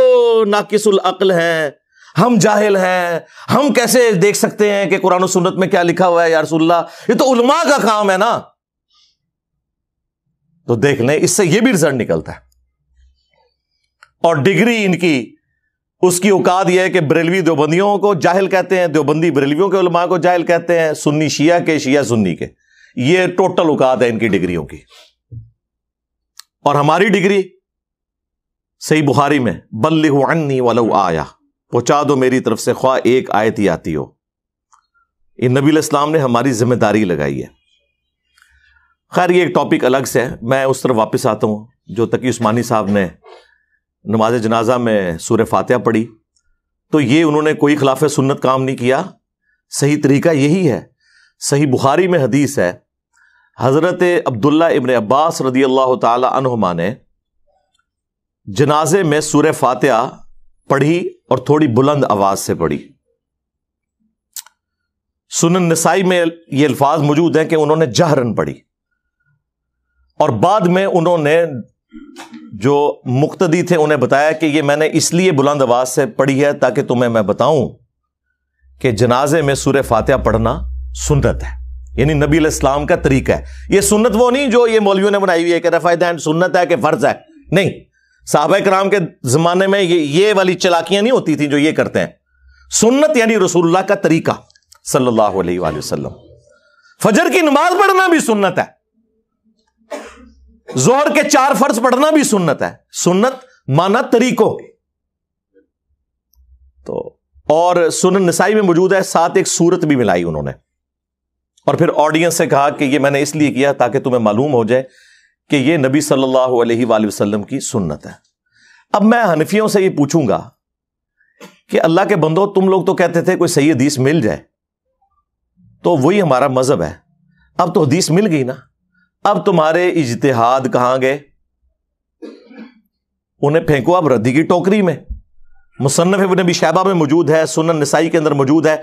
ناقص العقل ہیں, ہم جاہل ہیں, ہم کیسے دیکھ سکتے ہیں کہ قرآن و سنت میں کیا لکھا ہوا ہے یا رسول اللہ, یہ تو علماء کا کام ہے نا. تو دیکھ لیں, اس سے یہ بھی رزلٹ نکلتا ہے. اور ڈگری ان کی اس کی اوقات یہ ہے کہ بریلوی دیوبندیوں کو جاہل کہتے ہیں، دیوبندی بریلویوں کے علماء کو جاہل کہتے ہیں، سنی شیعہ کے، شیعہ سنی کے. یہ ٹوٹل اوقات ہے ان کی ڈگریوں کی. اور ہماری ڈگری صحیح بخاری میں بلغوا عنی ولو آیا، پہنچا دو میری طرف سے خواہ ایک آیت ہی آتی ہو. یہ نبی علیہ السلام نے ہماری ذمہ داری لگائی ہے. خیر یہ ایک ٹاپک الگ سے ہے، میں اس طرف واپس آتا ہوں. جو تقی عثمانی صاحب نے نماز جنازہ میں سورہ فاتحہ پڑھی، تو یہ انہوں نے کوئی خلاف سنت کام نہیں کیا. صحیح طریقہ یہی ہے. صحیح بخاری میں حدیث ہے، حضرت عبداللہ ابن عباس رضی اللہ تعالی عنہما نے جنازے میں سورہ فاتحہ پڑھی اور تھوڑی بلند آواز سے پڑھی. سنن نسائی میں یہ الفاظ موجود ہیں کہ انہوں نے جہرن پڑھی، اور بعد میں انہوں نے جو مقتدی تھے انہیں بتایا کہ یہ میں نے اس لیے بلند آواز سے پڑھی ہے تاکہ تمہیں میں بتاؤں کہ جنازے میں سورہ فاتحہ پڑھنا سنت ہے، یعنی نبی علیہ السلام کا طریقہ ہے. یہ سنت وہ نہیں جو یہ مولویوں نے بنائی ہوئی ہے کہ رفع دین سنت ہے کہ فرض ہے. نہیں، صحابہ کرام کے زمانے میں یہ والی چلاکیاں نہیں ہوتی تھیں جو یہ کرتے ہیں. سنت یعنی رسول اللہ کا طریقہ صلی اللہ علیہ وآلہ وسلم. فجر کی نماز پڑھنا بھی سنت ہے، ظہر کے 4 فرض پڑھنا بھی سنت ہے. سنت مانا طریقوں. تو اور سنن نسائی میں موجود ہے، ساتھ ایک سورت بھی ملائی انہوں نے، اور پھر آڈینس سے کہا کہ یہ میں نے اس لیے کیا تاکہ تمہیں معلوم ہو جائے کہ یہ نبی صلی اللہ علیہ وآلہ وسلم کی سنت ہے. اب میں حنفیوں سے یہ پوچھوں گا کہ اللہ کے بندو، تم لوگ تو کہتے تھے کوئی صحیح حدیث مل جائے تو وہی ہمارا مذہب ہے. اب تو حدیث مل گئی نا، اب تمہارے اجتہاد کہاں گئے؟ انہیں پھینکو اب ردی کی ٹوکری میں. مصنف ابن ابی شیبہ میں موجود ہے، سنن نسائی کے اندر موجود ہے.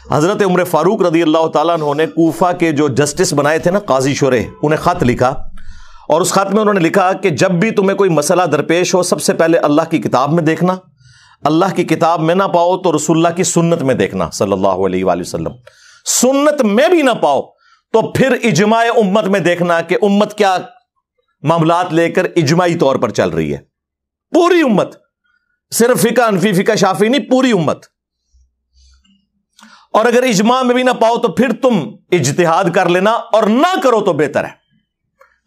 حضرت عمر فاروق رضی اللہ تعالیٰ عنہ نے کوفہ کے جو جسٹس بنائے تھے نا، قاضی شرح، انہیں خط لکھا، اور اس خط میں انہوں نے لکھا کہ جب بھی تمہیں کوئی مسئلہ درپیش ہو، سب سے پہلے اللہ کی کتاب میں دیکھنا، اللہ کی کتاب میں نہ پاؤ تو رسول اللہ کی سنت میں دیکھنا صلی اللہ علیہ وآلہ وسلم. سنت میں بھی نہ پاؤ تو پھر اجماع امت میں دیکھنا کہ امت کیا معاملات لے کر اجماعی طور پر چل رہی ہے. پوری امت، صرف فقہ حنفی فقہ شافعی نہیں، پوری امت. اور اگر اجماع میں بھی نہ پاؤ تو پھر تم اجتہاد کر لینا، اور نہ کرو تو بہتر ہے.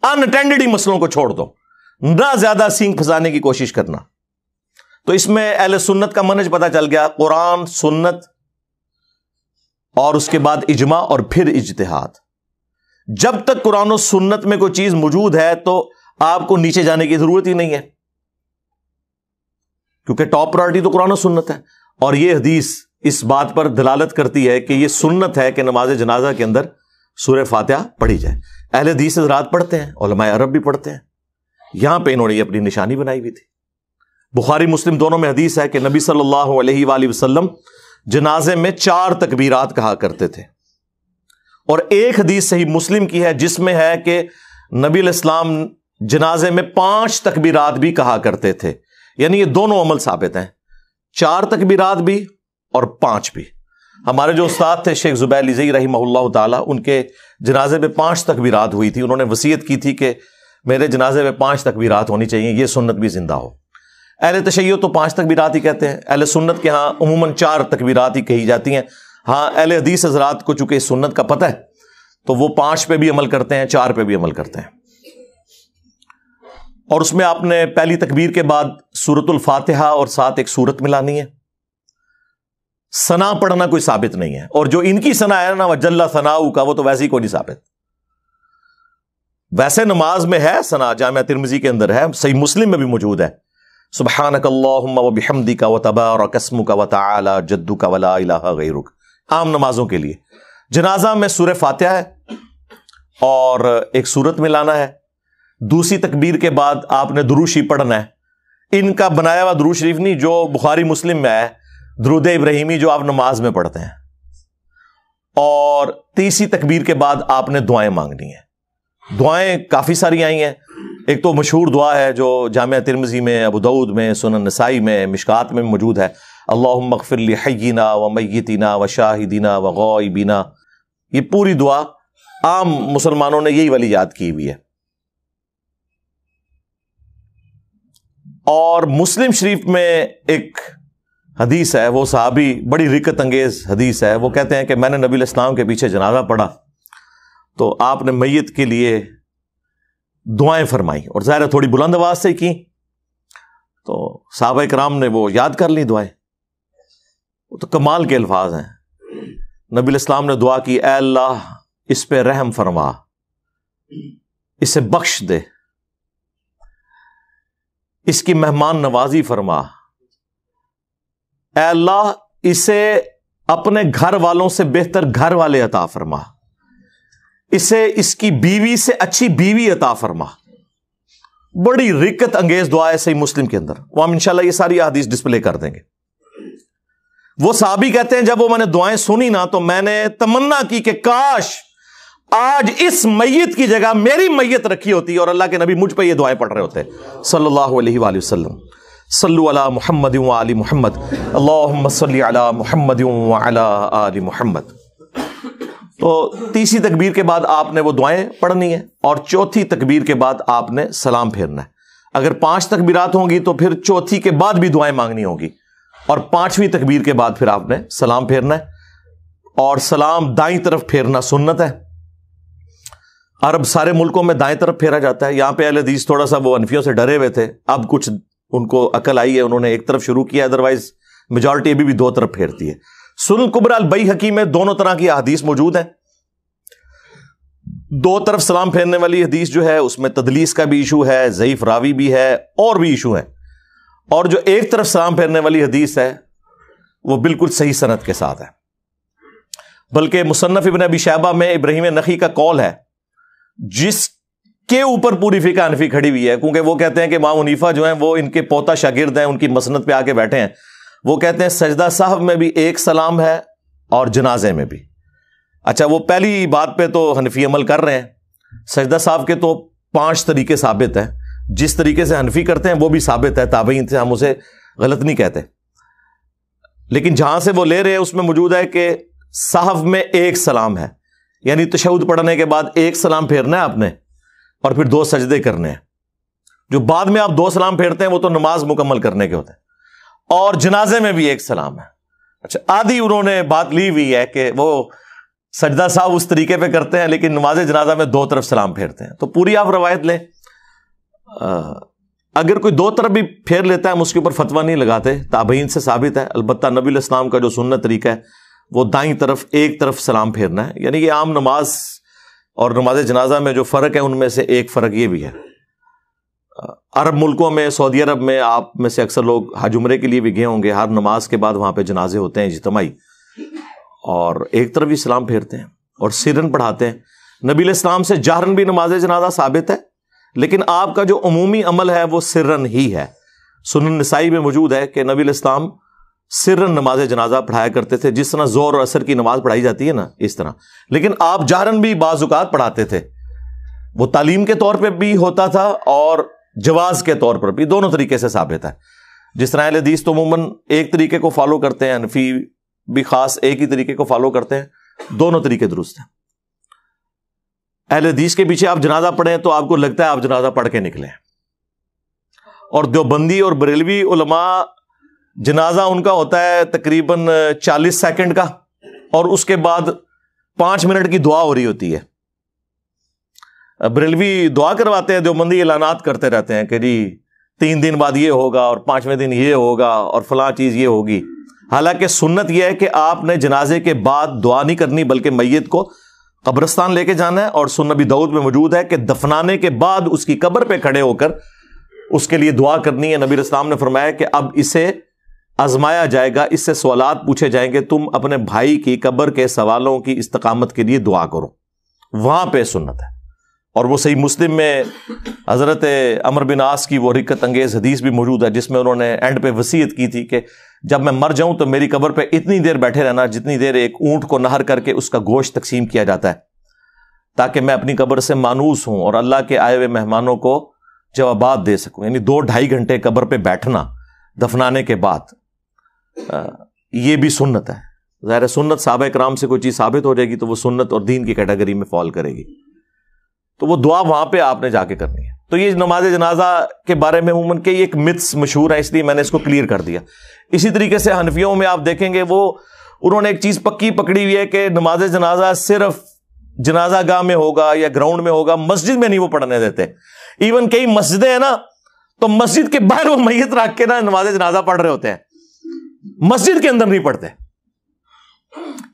انٹینڈڈ ہی مسئلوں کو چھوڑ دو، نہ زیادہ سینگ پھنسانے کی کوشش کرنا. تو اس میں اہل سنت کا منہج پتہ چل گیا، قرآن، سنت، اور اس کے بعد اجماع اور پھر اجتہاد. جب تک قرآن و سنت میں کوئی چیز موجود ہے تو آپ کو نیچے جانے کی ضرورت ہی نہیں ہے، کیونکہ ٹاپ پرائرٹی تو قرآن و سنت ہے. اور یہ حدیث اس بات پر دلالت کرتی ہے کہ یہ سنت ہے کہ نماز جنازہ کے اندر سورہ فاتحہ پڑھی جائے. اہل حدیث حضرات پڑھتے ہیں، علماء عرب بھی پڑھتے ہیں. یہاں پہ انہوں نے یہ اپنی نشانی بنائی ہوئی تھی. بخاری مسلم دونوں میں حدیث ہے کہ نبی صلی اللہ علیہ وآلہ وسلم جنازے میں 4 تکبیرات کہا کرتے تھے. اور ایک حدیث صحیح مسلم کی ہے جس میں ہے کہ نبی علیہ السلام جنازے میں 5 تکبیرات بھی کہا کرتے تھے. یعنی یہ دونوں عمل ثابت ہیں، 4 تکبیرات بھی اور 5 بھی. ہمارے جو استاد تھے شیخ زبیر لیزئی رحمہ اللہ تعالی، ان کے جنازے میں 5 تکبیرات ہوئی تھی. انہوں نے وصیت کی تھی کہ میرے جنازے میں 5 تکبیرات ہونی چاہیے، یہ سنت بھی زندہ ہو. اہل تشیع تو 5 تکبیرات ہی کہتے ہیں، اہل سنت کے ہاں عموماً 4 تکبیرات ہی کہی جاتی ہیں. ہاں اہل حدیث حضرات کو چونکہ سنت کا پتہ ہے تو وہ 5 پہ بھی عمل کرتے ہیں، 4 پہ بھی عمل کرتے ہیں. اور اس میں آپ نے پہلی تکبیر کے بعد سورۃ الفاتحہ اور ساتھ ایک سورت ملانی ہے. ثنا پڑھنا کوئی ثابت نہیں ہے، اور جو ان کی ثنا ہے نا وجل ثناؤ کا، وہ تو ویسے ہی کوئی نہیں ثابت. ویسے نماز میں ہے ثنا، جامعہ ترمذی کے اندر ہے، صحیح مسلم میں بھی موجود ہے، سبحانک اللہم وبحمدک وتبارک اسمک وتعالی جدک ولا الہ غیرک، عام نمازوں کے لیے. جنازہ میں سورہ فاتحہ ہے اور ایک سورت ملانا ہے. دوسری تکبیر کے بعد آپ نے درود شریف پڑھنا ہے. ان کا بنایا ہوا درود شریف نہیں جو بخاری مسلم میں ہے، درود ابراہیمی جو آپ نماز میں پڑھتے ہیں. اور تیسری تکبیر کے بعد آپ نے دعائیں مانگنی ہیں. دعائیں کافی ساری آئی ہیں. ایک تو مشہور دعا ہے جو جامعہ ترمذی میں، ابو داؤد میں، سنن نسائی میں، مشکات میں موجود ہے، اللہم اغفر لحینا ومیتنا وشاہدنا وغائبنا. یہ پوری دعا عام مسلمانوں نے یہی والی یاد کی ہوئی ہے. اور مسلم شریف میں ایک حدیث ہے، وہ صحابی بڑی رکت انگیز حدیث ہے، وہ کہتے ہیں کہ میں نے نبی علیہ السلام کے پیچھے جنازہ پڑھا تو آپ نے میت کے لیے دعائیں فرمائی، اور ظاہر تھوڑی بلند آواز سے کی، تو صحابہ کرام نے وہ یاد کر لی دعائیں، وہ تو کمال کے الفاظ ہیں۔ نبی علیہ السلام نے دعا کی، اے اللہ اس پہ رحم فرما، اسے بخش دے، اس کی مہمان نوازی فرما، اے اللہ اسے اپنے گھر والوں سے بہتر گھر والے عطا فرما، اسے اس کی بیوی سے اچھی بیوی عطا فرما۔ بڑی رکت انگیز دعا ہے صحیح مسلم کے اندر، وہ ہم انشاءاللہ یہ ساری احادیث ڈسپلے کر دیں گے۔ وہ صحابی کہتے ہیں جب وہ میں نے دعائیں سنی نا تو میں نے تمنا کی کہ کاش آج اس میت کی جگہ میری میت رکھی ہوتی اور اللہ کے نبی مجھ پہ یہ دعائیں پڑھ رہے ہوتے صلی اللہ علیہ وآلہ وسلم۔ صلو علی محمد وآل محمد، اللہم صلی علی محمد وعلی آل محمد۔ تو تیسری تکبیر کے بعد آپ نے وہ دعائیں پڑھنی ہے، اور چوتھی تکبیر کے بعد آپ نے سلام پھیرنا ہے۔ اگر 5 تکبیرات ہوں گی تو پھر چوتھی کے بعد بھی دعائیں مانگنی ہوگی، اور 5ویں تکبیر کے بعد پھر آپ نے سلام پھیرنا ہے، اور سلام دائیں طرف پھیرنا سنت ہے۔ عرب سارے ملکوں میں دائیں طرف پھیرا جاتا ہے، یہاں پہ اہل حدیث تھوڑا سا وہ حنفیوں سے ڈرے ہوئے تھے، اب کچھ ان کو عقل آئی ہے، انہوں نے ایک طرف شروع کیا، ادروائز میجورٹی ابھی بھی 2 طرف پھیرتی ہے۔ سنن کبریٰ البیہقی میں دونوں طرح کی احادیث موجود ہیں۔ 2 طرف سلام پھیرنے والی حدیث جو ہے اس میں تدلیس کا بھی ایشو ہے، ضعیف راوی بھی ہے، اور بھی ایشو ہے، اور جو ایک طرف سلام پھیرنے والی حدیث ہے وہ بالکل صحیح سند کے ساتھ ہے۔ بلکہ مصنف ابن ابی شیبہ میں ابراہیم نخعی کا قول ہے جس کے اوپر پوری فقہ حنفی کھڑی ہوئی ہے، کیونکہ وہ کہتے ہیں کہ امام حنیفہ جو ہیں وہ ان کے پوتا شاگرد ہیں، ان کی مسند پہ آ کے بیٹھے ہیں۔ وہ کہتے ہیں سجدہ سہو میں بھی ایک سلام ہے اور جنازے میں بھی۔ اچھا، وہ پہلی بات پہ تو حنفی عمل کر رہے ہیں، سجدہ سہو کے تو 5 طریقے ثابت ہیں، جس طریقے سے حنفی کرتے ہیں وہ بھی ثابت ہے، تابعین سے ہم اسے غلط نہیں کہتے، لیکن جہاں سے وہ لے رہے ہیں اس میں موجود ہے کہ سہو میں ایک سلام ہے، یعنی تشہد پڑھنے کے بعد ایک سلام پھیرنا ہے آپ نے، اور پھر 2 سجدے کرنے ہیں۔ جو بعد میں آپ 2 سلام پھیرتے ہیں وہ تو نماز مکمل کرنے کے ہوتے ہیں، اور جنازے میں بھی ایک سلام ہے۔ اچھا، آدھی انہوں نے بات لی ہوئی ہے کہ وہ سجدہ سہو اس طریقے پہ کرتے ہیں لیکن نماز جنازہ میں 2 طرف سلام پھیرتے ہیں، تو پوری آپ روایت لیں۔ اگر کوئی 2 طرف بھی پھیر لیتا ہے ہم اس کے اوپر فتویٰ نہیں لگاتے، تابعین سے ثابت ہے۔ البتہ نبی علیہ السلام کا جو سنت طریقہ ہے وہ دائیں طرف ایک طرف سلام پھیرنا ہے، یعنی یہ عام نماز اور نماز جنازہ میں جو فرق ہے ان میں سے ایک فرق یہ بھی ہے۔ عرب ملکوں میں، سعودی عرب میں، آپ میں سے اکثر لوگ حج عمرے کے لیے بھی گئے ہوں گے، ہر نماز کے بعد وہاں پہ جنازے ہوتے ہیں اجتماعی، اور ایک طرف ہی سلام پھیرتے ہیں اور سرن پڑھاتے ہیں۔ نبی علیہ السلام سے جہرن بھی نماز جنازہ ثابت ہے، لیکن آپ کا جو عمومی عمل ہے وہ سرن ہی ہے۔ سنن نسائی میں موجود ہے کہ نبی علیہ السلام سرن نماز جنازہ پڑھایا کرتے تھے، جس طرح ظہر اور عصر کی نماز پڑھائی جاتی ہے نا اس طرح، لیکن آپ جہرن بھی بعض اوقات پڑھاتے تھے۔ وہ تعلیم کے طور پہ بھی ہوتا تھا اور جواز کے طور پر بھی، دونوں طریقے سے ثابت ہے۔ جس طرح اہل حدیث تو عموماً ایک طریقے کو فالو کرتے ہیں، حنفی بھی خاص ایک ہی طریقے کو فالو کرتے ہیں، دونوں طریقے درست ہیں۔ اہل حدیث کے پیچھے آپ جنازہ پڑھیں تو آپ کو لگتا ہے آپ جنازہ پڑھ کے نکلیں، اور دیوبندی اور بریلوی علماء جنازہ ان کا ہوتا ہے تقریباً 40 سیکنڈ کا، اور اس کے بعد 5 منٹ کی دعا ہو رہی ہوتی ہے۔ بریلوی دعا کرواتے ہیں، دیوبندی اعلانات کرتے رہتے ہیں کہ جی 3 دن بعد یہ ہوگا اور 5ویں دن یہ ہوگا اور فلاں چیز یہ ہوگی۔ حالانکہ سنت یہ ہے کہ آپ نے جنازے کے بعد دعا نہیں کرنی بلکہ میت کو قبرستان لے کے جانا ہے، اور سنن نبی داؤد میں موجود ہے کہ دفنانے کے بعد اس کی قبر پہ کھڑے ہو کر اس کے لیے دعا کرنی ہے۔ نبی اسلام نے فرمایا کہ اب اسے آزمایا جائے گا، اس سے سوالات پوچھے جائیں گے، تم اپنے بھائی کی قبر کے سوالوں کی استقامت کے لیے دعا کرو۔ وہاں پہ سنت ہے، اور وہ صحیح مسلم میں حضرت عمر بن عاص کی وہ رکت انگیز حدیث بھی موجود ہے جس میں انہوں نے اینڈ پہ وصیت کی تھی کہ جب میں مر جاؤں تو میری قبر پہ اتنی دیر بیٹھے رہنا جتنی دیر ایک اونٹ کو نہر کر کے اس کا گوشت تقسیم کیا جاتا ہے، تاکہ میں اپنی قبر سے مانوس ہوں اور اللہ کے آئے ہوئے مہمانوں کو جوابات دے سکوں۔ یعنی 2-2.5 گھنٹے قبر پہ بیٹھنا دفنانے کے بعد، یہ بھی سنت ہے۔ ظاہر سنت صحابہ کرام سے کوئی چیز ثابت ہو جائے گی تو وہ سنت اور دین کی کیٹیگری میں فال کرے گی، تو وہ دعا وہاں پہ آپ نے جا کے کرنی ہے۔ تو یہ نماز جنازہ کے بارے میں عموماً کے ایک متس مشہور ہے، اس لیے میں نے اس کو کلیئر کر دیا۔ اسی طریقے سے حنفیوں میں آپ دیکھیں گے وہ انہوں نے ایک چیز پکی پکڑی ہوئی ہے کہ نماز جنازہ صرف جنازہ گاہ میں ہوگا یا گراؤنڈ میں ہوگا، مسجد میں نہیں وہ پڑھنے دیتے۔ ایون کئی مسجدیں ہیں نا، تو مسجد کے باہر وہ میت رکھ کے نا نماز جنازہ پڑھ رہے ہوتے ہیں، مسجد کے اندر نہیں پڑھتے۔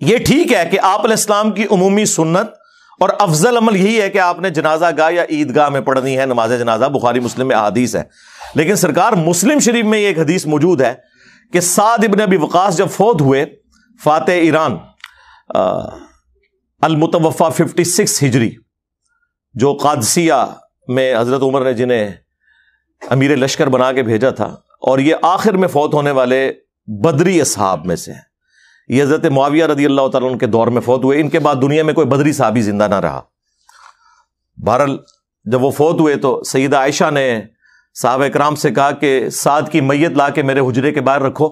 یہ ٹھیک ہے کہ آپ علیہ السلام کی عمومی سنت اور افضل عمل یہی ہے کہ آپ نے جنازہ گاہ یا عیدگاہ میں پڑھنی ہے نماز جنازہ، بخاری مسلم میں احادیث ہے۔ لیکن سرکار مسلم شریف میں یہ ایک حدیث موجود ہے کہ سعد ابن ابی وقاص جب فوت ہوئے، فاتح ایران المتوفا 56 ہجری، جو قادسیہ میں حضرت عمر نے جنہیں امیر لشکر بنا کے بھیجا تھا، اور یہ آخر میں فوت ہونے والے بدری اصحاب میں سے ہیں۔ یہ حضرت معاویہ رضی اللہ تعالیٰ عنہ کے دور میں فوت ہوئے، ان کے بعد دنیا میں کوئی بدری صحابی زندہ نہ رہا۔ بہرحال جب وہ فوت ہوئے تو سیدہ عائشہ نے صحابہ کرام سے کہا کہ سعد کی میت لا کے میرے حجرے کے باہر رکھو۔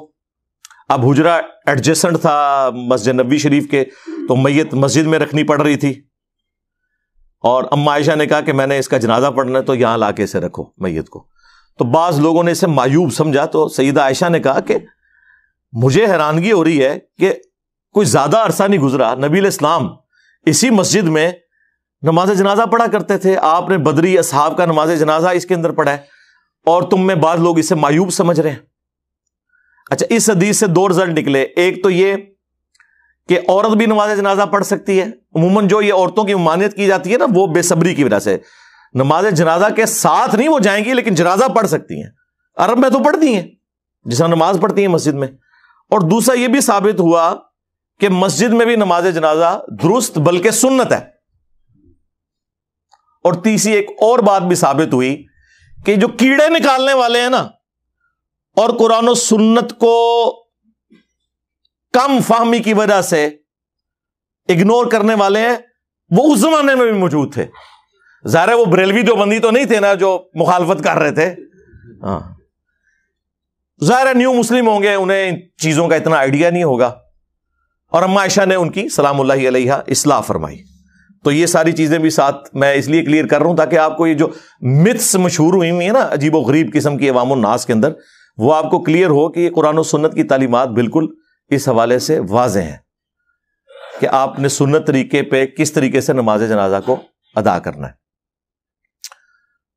اب حجرہ ایڈجسنٹ تھا مسجد نبوی شریف کے، تو میت مسجد میں رکھنی پڑ رہی تھی، اور اما عائشہ نے کہا کہ میں نے اس کا جنازہ پڑھنا ہے تو یہاں لا کے اسے رکھو میت کو۔ تو بعض لوگوں نے اسے معیوب سمجھا، تو سیدہ عائشہ نے کہا کہ مجھے حیرانگی ہو رہی ہے کہ کوئی زیادہ عرصہ نہیں گزرا، نبی علیہ السلام اسی مسجد میں نماز جنازہ پڑھا کرتے تھے، آپ نے بدری اصحاب کا نماز جنازہ اس کے اندر پڑھا ہے، اور تم میں بعض لوگ اسے معیوب سمجھ رہے ہیں۔ اچھا، اس حدیث سے دو رزلٹ نکلے۔ ایک تو یہ کہ عورت بھی نماز جنازہ پڑھ سکتی ہے، عموماً جو یہ عورتوں کی ممانعت کی جاتی ہے نا، وہ بے صبری کی وجہ سے نماز جنازہ کے ساتھ نہیں وہ جائیں گی، لیکن جنازہ پڑھ سکتی ہیں۔ عرب میں تو پڑھتی ہیں، جس طرح نماز پڑھتی ہیں مسجد میں۔ اور دوسرا یہ بھی ثابت ہوا کہ مسجد میں بھی نماز جنازہ درست بلکہ سنت ہے۔ اور تیسری ایک اور بات بھی ثابت ہوئی کہ جو کیڑے نکالنے والے ہیں نا، اور قرآن و سنت کو کم فہمی کی وجہ سے اگنور کرنے والے ہیں، وہ اس زمانے میں بھی موجود تھے۔ ظاہر ہے وہ بریلوی دیوبندی تو نہیں تھے نا جو مخالفت کر رہے تھے، ہاں ظاہر ہے نیو مسلم ہوں گے، انہیں ان چیزوں کا اتنا آئیڈیا نہیں ہوگا، اور اما عائشہ نے ان کی سلام اللہ علیہا اصلاح فرمائی۔ تو یہ ساری چیزیں بھی ساتھ میں اس لیے کلیئر کر رہا ہوں تاکہ آپ کو یہ جو متس مشہور ہوئی ہیں نا عجیب و غریب قسم کی عوام الناس کے اندر، وہ آپ کو کلیئر ہو کہ یہ قرآن و سنت کی تعلیمات بالکل اس حوالے سے واضح ہیں کہ آپ نے سنت طریقے پہ کس طریقے سے نماز جنازہ کو ادا کرنا ہے۔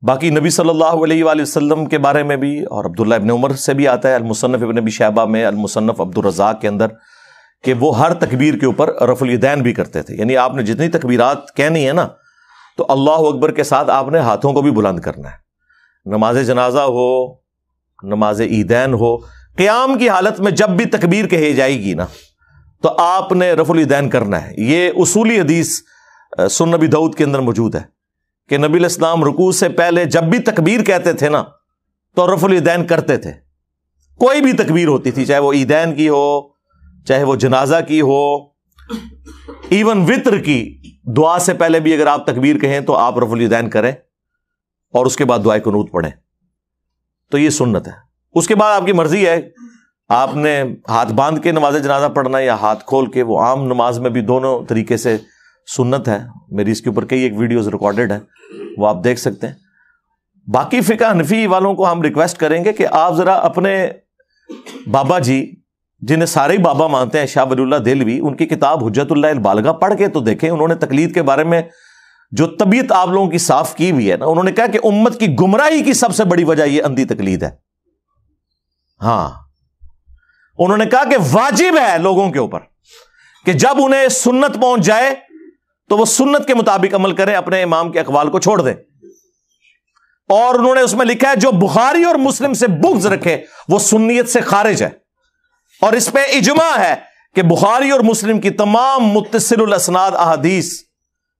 باقی نبی صلی اللہ علیہ وآلہ وسلم کے بارے میں بھی، اور عبداللہ ابن عمر سے بھی آتا ہے المصنف ابن ابی شیبہ میں، المصنف عبد الرزاق کے اندر، کہ وہ ہر تکبیر کے اوپر رفع الیدین بھی کرتے تھے۔ یعنی آپ نے جتنی تکبیرات کہنی ہے نا، تو اللہ اکبر کے ساتھ آپ نے ہاتھوں کو بھی بلند کرنا ہے۔ نماز جنازہ ہو، نماز عیدین ہو، قیام کی حالت میں جب بھی تکبیر کہی جائے گی نا، تو آپ نے رفع الیدین کرنا ہے۔ یہ اصولی حدیث سنن نبی داؤد کے اندر موجود ہے کہ نبی علیہ السلام رکوع سے پہلے جب بھی تکبیر کہتے تھے نا، تو رفع الیدین کرتے تھے۔ کوئی بھی تکبیر ہوتی تھی، چاہے وہ عیدین کی ہو، چاہے وہ جنازہ کی ہو، ایون وطر کی دعا سے پہلے بھی اگر آپ تکبیر کہیں تو آپ رفع الیدین کریں، اور اس کے بعد دعائے قنوت پڑھیں۔ تو یہ سنت ہے۔ اس کے بعد آپ کی مرضی ہے، آپ نے ہاتھ باندھ کے نماز جنازہ پڑھنا یا ہاتھ کھول کے، وہ عام نماز میں بھی دونوں طریقے سے سنت ہے۔ میری اس کے اوپر کئی ایک ویڈیوز ریکارڈڈ ہیں، وہ آپ دیکھ سکتے ہیں۔ باقی فقہ حنفی والوں کو ہم ریکویسٹ کریں گے کہ آپ ذرا اپنے بابا جی، جنہیں سارے ہی بابا مانتے ہیں، شاہ ولی اللہ دہلوی، ان کی کتاب حجت اللہ البالغہ پڑھ کے تو دیکھیں۔ انہوں نے تقلید کے بارے میں جو طبیعت آپ لوگوں کی صاف کی ہوئی ہے نا، انہوں نے کہا کہ امت کی گمراہی کی سب سے بڑی وجہ یہ اندھی تقلید ہے۔ ہاں، انہوں نے کہا کہ واجب ہے لوگوں کے اوپر کہ جب انہیں سنت پہنچ جائے تو وہ سنت کے مطابق عمل کریں، اپنے امام کے اقوال کو چھوڑ دیں۔ اور انہوں نے اس میں لکھا ہے جو بخاری اور مسلم سے بغض رکھے وہ سنیت سے خارج ہے، اور اس پہ اجماع ہے کہ بخاری اور مسلم کی تمام متصل الاسناد احادیث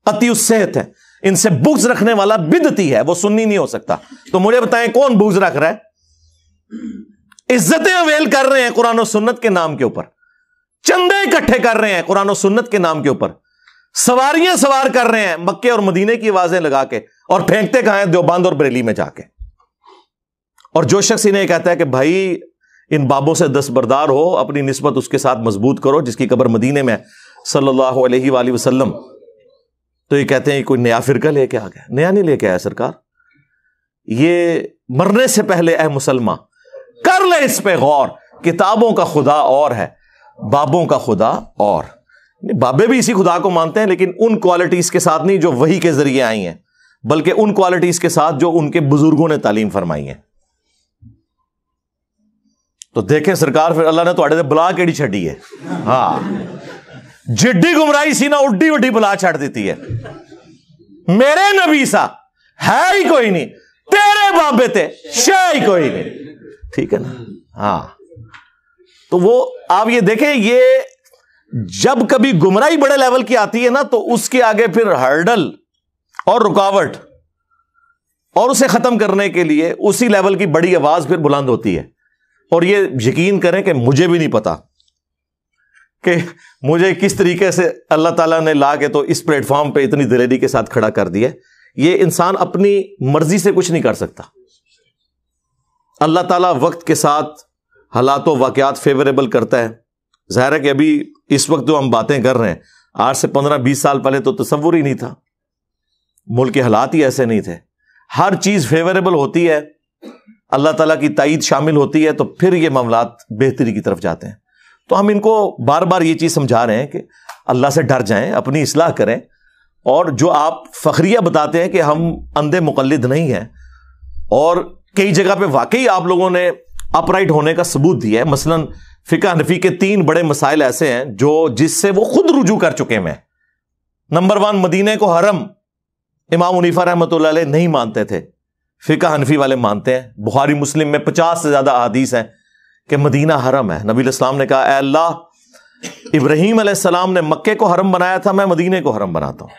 قطعی الصحت ہے، ان سے بغض رکھنے والا بدعتی ہے، وہ سنی نہیں ہو سکتا۔ تو مجھے بتائیں کون بغض رکھ رہا ہے؟ عزتیں اویل کر رہے ہیں قرآن و سنت کے نام کے اوپر، چندے اکٹھے کر رہے ہیں قرآن و سنت کے نام کے اوپر، سواریاں سوار کر رہے ہیں مکے اور مدینے کی آوازیں لگا کے، اور پھینکتے کہاں ہیں؟ دیوبند اور بریلی میں جا کے۔ اور جو شخص انہیں کہتا ہے کہ بھائی ان بابوں سے دستبردار ہو، اپنی نسبت اس کے ساتھ مضبوط کرو جس کی قبر مدینے میں صلی اللہ علیہ وآلہ وسلم، تو یہ کہتے ہیں کوئی نیا فرقہ لے کے آ گیا۔ نیا نہیں لے کے آیا سرکار، یہ مرنے سے پہلے اے مسلمان کر لے اس پہ غور، کتابوں کا خدا اور ہے، بابوں کا خدا اور۔ بابے بھی اسی خدا کو مانتے ہیں، لیکن ان کوالٹیز کے ساتھ نہیں جو وحی کے ذریعے آئی ہیں، بلکہ ان کوالٹیز کے ساتھ جو ان کے بزرگوں نے تعلیم فرمائی ہے۔ تو دیکھیں سرکار، پھر اللہ نے تو اڑے بلا کیڑی چھڈی ہے، ہاں جڈی گمراہی سی نا اڈی وڈی بلا چھڑ دیتی ہے۔ میرے نبی سا ہے ہی کوئی نہیں، تیرے بابے تے شاہ ہی کوئی نہیں، ٹھیک ہے نا؟ ہاں تو وہ آپ یہ دیکھیں، یہ جب کبھی گمراہی بڑے لیول کی آتی ہے نا، تو اس کے آگے پھر ہرڈل اور رکاوٹ، اور اسے ختم کرنے کے لیے اسی لیول کی بڑی آواز پھر بلند ہوتی ہے۔ اور یہ یقین کریں کہ مجھے بھی نہیں پتا کہ مجھے کس طریقے سے اللہ تعالیٰ نے لا کے تو اس پلیٹ فارم پہ اتنی دلیری کے ساتھ کھڑا کر دیا۔ یہ انسان اپنی مرضی سے کچھ نہیں کر سکتا، اللہ تعالیٰ وقت کے ساتھ حالات و واقعات فیوریبل کرتا ہے۔ ظاہر ہے کہ ابھی اس وقت جو ہم باتیں کر رہے ہیں، آج سے 15-20 سال پہلے تو تصور ہی نہیں تھا، ملک کے حالات ہی ایسے نہیں تھے۔ ہر چیز فیوریبل ہوتی ہے، اللہ تعالیٰ کی تائید شامل ہوتی ہے، تو پھر یہ معاملات بہتری کی طرف جاتے ہیں۔ تو ہم ان کو بار بار یہ چیز سمجھا رہے ہیں کہ اللہ سے ڈر جائیں، اپنی اصلاح کریں، اور جو آپ فخریہ بتاتے ہیں کہ ہم اندھے مقلد نہیں ہیں، اور کئی جگہ پہ واقعی آپ لوگوں نے اپ رائٹ ہونے کا ثبوت دیا ہے۔ مثلا فقہ حنفی کے 3 بڑے مسائل ایسے ہیں جس سے وہ خود رجوع کر چکے ہیں۔ نمبر 1، مدینے کو حرم امام حنیفہ رحمۃ اللہ علیہ نہیں مانتے تھے، فقہ حنفی والے مانتے ہیں۔ بخاری مسلم میں 50 سے زیادہ احادیث ہیں کہ مدینہ حرم ہے۔ نبی علیہ السلام نے کہا، اے اللہ، ابراہیم علیہ السلام نے مکے کو حرم بنایا تھا، میں مدینے کو حرم بناتا ہوں۔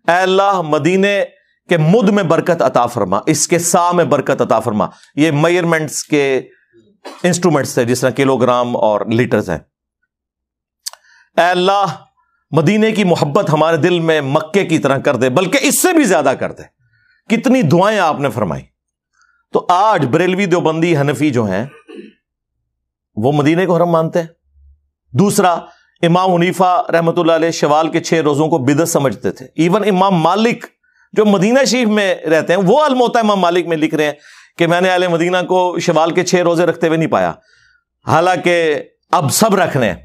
اے اللہ، مدینے کے مد میں برکت عطا فرما، اس کے سا میں برکت عطا فرما۔ یہ میئرمنٹس کے انسٹرومنٹس تھے، جس طرح کلو گرام اور لیٹرز ہیں۔ اے اللہ، مدینے کی محبت ہمارے دل میں مکے کی طرح کر دے، بلکہ اس سے بھی زیادہ کر دے۔ کتنی دعائیں آپ نے فرمائی۔ تو آج بریلوی دیوبندی حنفی جو ہیں وہ مدینے کو حرم مانتے ہیں۔ دوسرا، امام حنیفہ رحمۃ اللہ علیہ شوال کے 6 روزوں کو بدعت سمجھتے تھے۔ ایون امام مالک جو مدینہ شریف میں رہتے ہیں، وہ الموطا امام مالک میں لکھ رہے ہیں کہ میں نے اہل مدینہ کو شوال کے 6 روزے رکھتے ہوئے نہیں پایا، حالانکہ اب سب رکھنے ہیں۔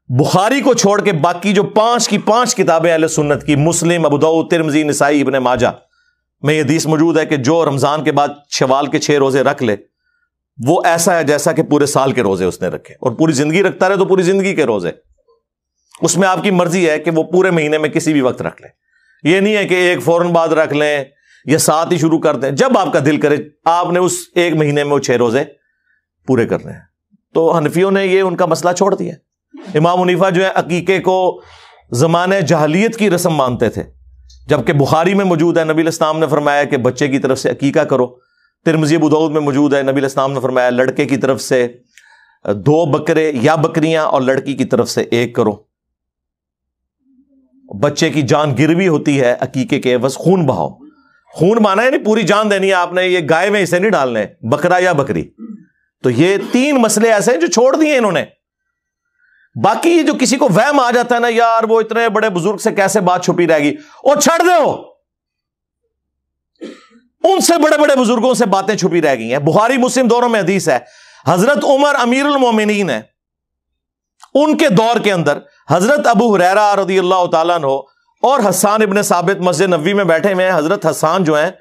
بخاری کو چھوڑ کے باقی جو 5 کتابیں اہل سنت کی، مسلم، ابو داؤد، ترمذی، نسائی، ابن ماجہ میں یہ حدیث موجود ہے کہ جو رمضان کے بعد شوال کے 6 روزے رکھ لے، وہ ایسا ہے جیسا کہ پورے سال کے روزے اس نے رکھے، اور پوری زندگی رکھتا رہے تو پوری زندگی کے روزے۔ اس میں آپ کی مرضی ہے کہ وہ پورے مہینے میں کسی بھی وقت رکھ لیں، یہ نہیں ہے کہ ایک فوراً بعد رکھ لیں یا 7 ہی شروع کر دیں، جب آپ کا دل کرے آپ نے اس ایک مہینے میں وہ 6 روزے پورے کرنے ہیں۔ تو حنفیوں نے یہ ان کا مسئلہ چھوڑ دیا۔ امام حنیفہ جو ہے عقیقے کو زمانہ جاہلیت کی رسم مانتے تھے، جبکہ بخاری میں موجود ہے نبی علیہ السلام نے فرمایا کہ بچے کی طرف سے عقیقہ کرو۔ ترمذی ابو داؤد میں موجود ہے نبی علیہ السلام نے فرمایا لڑکے کی طرف سے 2 بکرے یا بکریاں، اور لڑکی کی طرف سے 1 کرو۔ بچے کی جان گروی ہوتی ہے عقیقے کے بس خون بہاؤ، خون مانا ہے نہیں پوری جان دینی ہے آپ نے، یہ گائے میں اسے نہیں ڈالنے، بکرا یا بکری۔ تو یہ 3 مسئلے ایسے ہیں جو چھوڑ دیے انہوں نے۔ باقی جو کسی کو وہم آ جاتا ہے نا، یار وہ اتنے بڑے بزرگ سے کیسے بات چھپی رہے گی، اور چھڑ دو، ان سے بڑے بڑے بزرگوں سے باتیں چھپی رہ گئی ہیں۔ بخاری مسلم دونوں میں حدیث ہے، حضرت عمر امیر المومنین ہے، ان کے دور کے اندر حضرت ابو ہریرہ رضی اللہ تعالیٰ عنہ اور حسان ابن ثابت مسجد نبوی میں بیٹھے ہوئے ہیں۔ حضرت حسان جو ہیں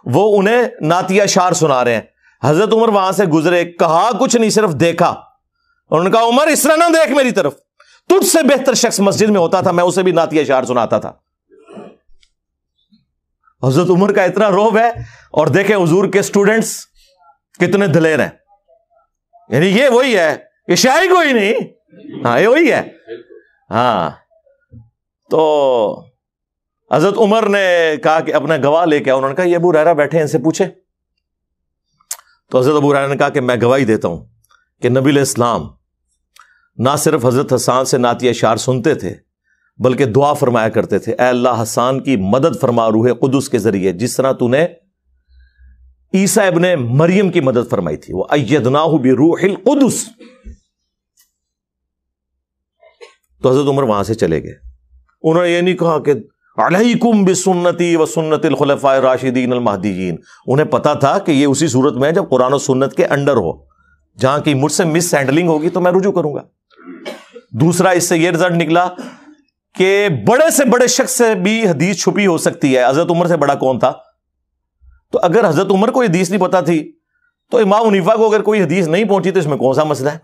وہ انہیں نعتیہ اشعار سنا رہے ہیں، حضرت عمر وہاں سے گزرے، کہا کچھ نہیں، صرف دیکھا، اور انہوں نے کہا عمر اس طرح نہ دیکھ میری طرف، تجھ سے بہتر شخص مسجد میں ہوتا تھا، میں اسے بھی نعتیہ اشعار سناتا تھا۔ حضرت عمر کا اتنا روب ہے، اور دیکھیں حضور کے اسٹوڈنٹس کتنے دلیر ہیں، یعنی یہ وہی ہے، یہ شاعری کوئی نہیں، ہاں یہ وہی ہے۔ ہاں تو حضرت عمر نے کہا کہ اپنا گواہ لے کے آؤ، انہوں نے کہا یہ ابو ہریرہ بیٹھے ہیں، ان سے پوچھے۔ تو حضرت ابو ہریرہ نے کہا کہ میں گواہی دیتا ہوں کہ نبی علیہ السلام نہ صرف حضرت حسان سے نعتیہ اشعار سنتے تھے بلکہ دعا فرمایا کرتے تھے، اے اللہ حسان کی مدد فرما روح قدس کے ذریعے، جس طرح تو نے عیسیٰ ابن مریم کی مدد فرمائی تھی، وہ ایدناہ بروح القدس۔ تو حضرت عمر وہاں سے چلے گئے، انہوں نے یہ نہیں کہا کہ علیکم بسنتی و سنت الخلفاء الراشدین المہدیین. انہیں پتا تھا کہ یہ اسی صورت میں جب قرآن و سنت کے انڈر ہو، جہاں کی مجھ سے مس ہینڈلنگ ہوگی تو میں رجوع کروں گا. دوسرا اس سے یہ رزلٹ نکلا کہ بڑے سے بڑے شخص سے بھی حدیث چھپی ہو سکتی ہے. حضرت عمر سے بڑا کون تھا؟ تو اگر حضرت عمر کو حدیث نہیں پتا تھی تو امام حنیفہ کو اگر کوئی حدیث نہیں پہنچی تو اس میں کون سا مسئلہ ہے؟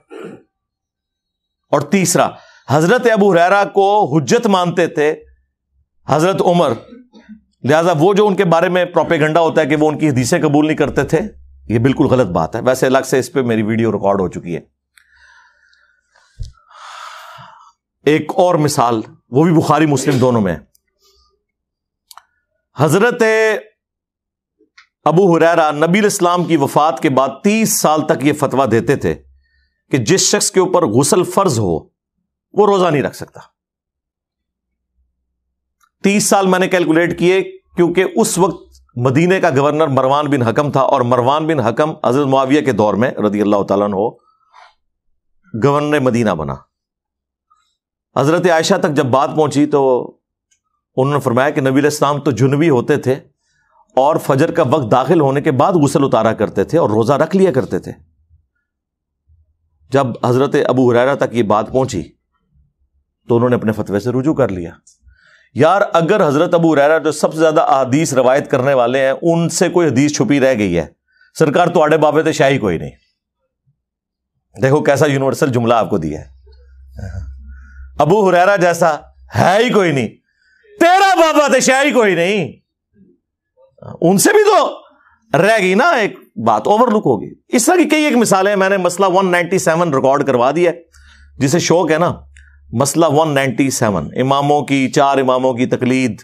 اور تیسرا، حضرت ابو ہریرہ کو حجت مانتے تھے حضرت عمر، لہذا وہ جو ان کے بارے میں پروپیگنڈا ہوتا ہے کہ وہ ان کی حدیثیں قبول نہیں کرتے تھے، یہ بالکل غلط بات ہے. ویسے الگ سے اس پہ میری ویڈیو ریکارڈ ہو چکی ہے. ایک اور مثال، وہ بھی بخاری مسلم دونوں میں. حضرت ابو ہریرہ نبی الاسلام کی وفات کے بعد 30 سال تک یہ فتویٰ دیتے تھے کہ جس شخص کے اوپر غسل فرض ہو وہ روزہ نہیں رکھ سکتا. 30 سال میں نے کیلکولیٹ کیے کیونکہ اس وقت مدینے کا گورنر مروان بن حکم تھا، اور مروان بن حکم حضرت معاویہ کے دور میں رضی اللہ تعالیٰ عنہ گورنر مدینہ بنا. حضرت عائشہ تک جب بات پہنچی تو انہوں نے فرمایا کہ نبی علیہ السلام تو جنبی ہوتے تھے اور فجر کا وقت داخل ہونے کے بعد غسل اتارا کرتے تھے اور روزہ رکھ لیا کرتے تھے. جب حضرت ابو ہریرہ تک یہ بات پہنچی تو انہوں نے اپنے فتوے سے رجوع کر لیا. یار اگر حضرت ابو ہریرہ جو سب سے زیادہ احادیث روایت کرنے والے ہیں ان سے کوئی حدیث چھپی رہ گئی ہے، سرکار تو آڑے بابے تے شاہی کوئی نہیں. دیکھو کیسا یونیورسل جملہ آپ کو دیا ہے. ابو ہریرہ جیسا ہے ہی کوئی نہیں، تیرا بابا تے شاہی کوئی نہیں. ان سے بھی تو رہ گئی نا ایک بات، اوور لک ہوگی. اس طرح کی کئی ایک مثالیں میں نے مسئلہ 197 ریکارڈ کروا دی ہے. جسے شوق ہے نا، مسئلہ 197 اماموں کی، 4 اماموں کی تقلید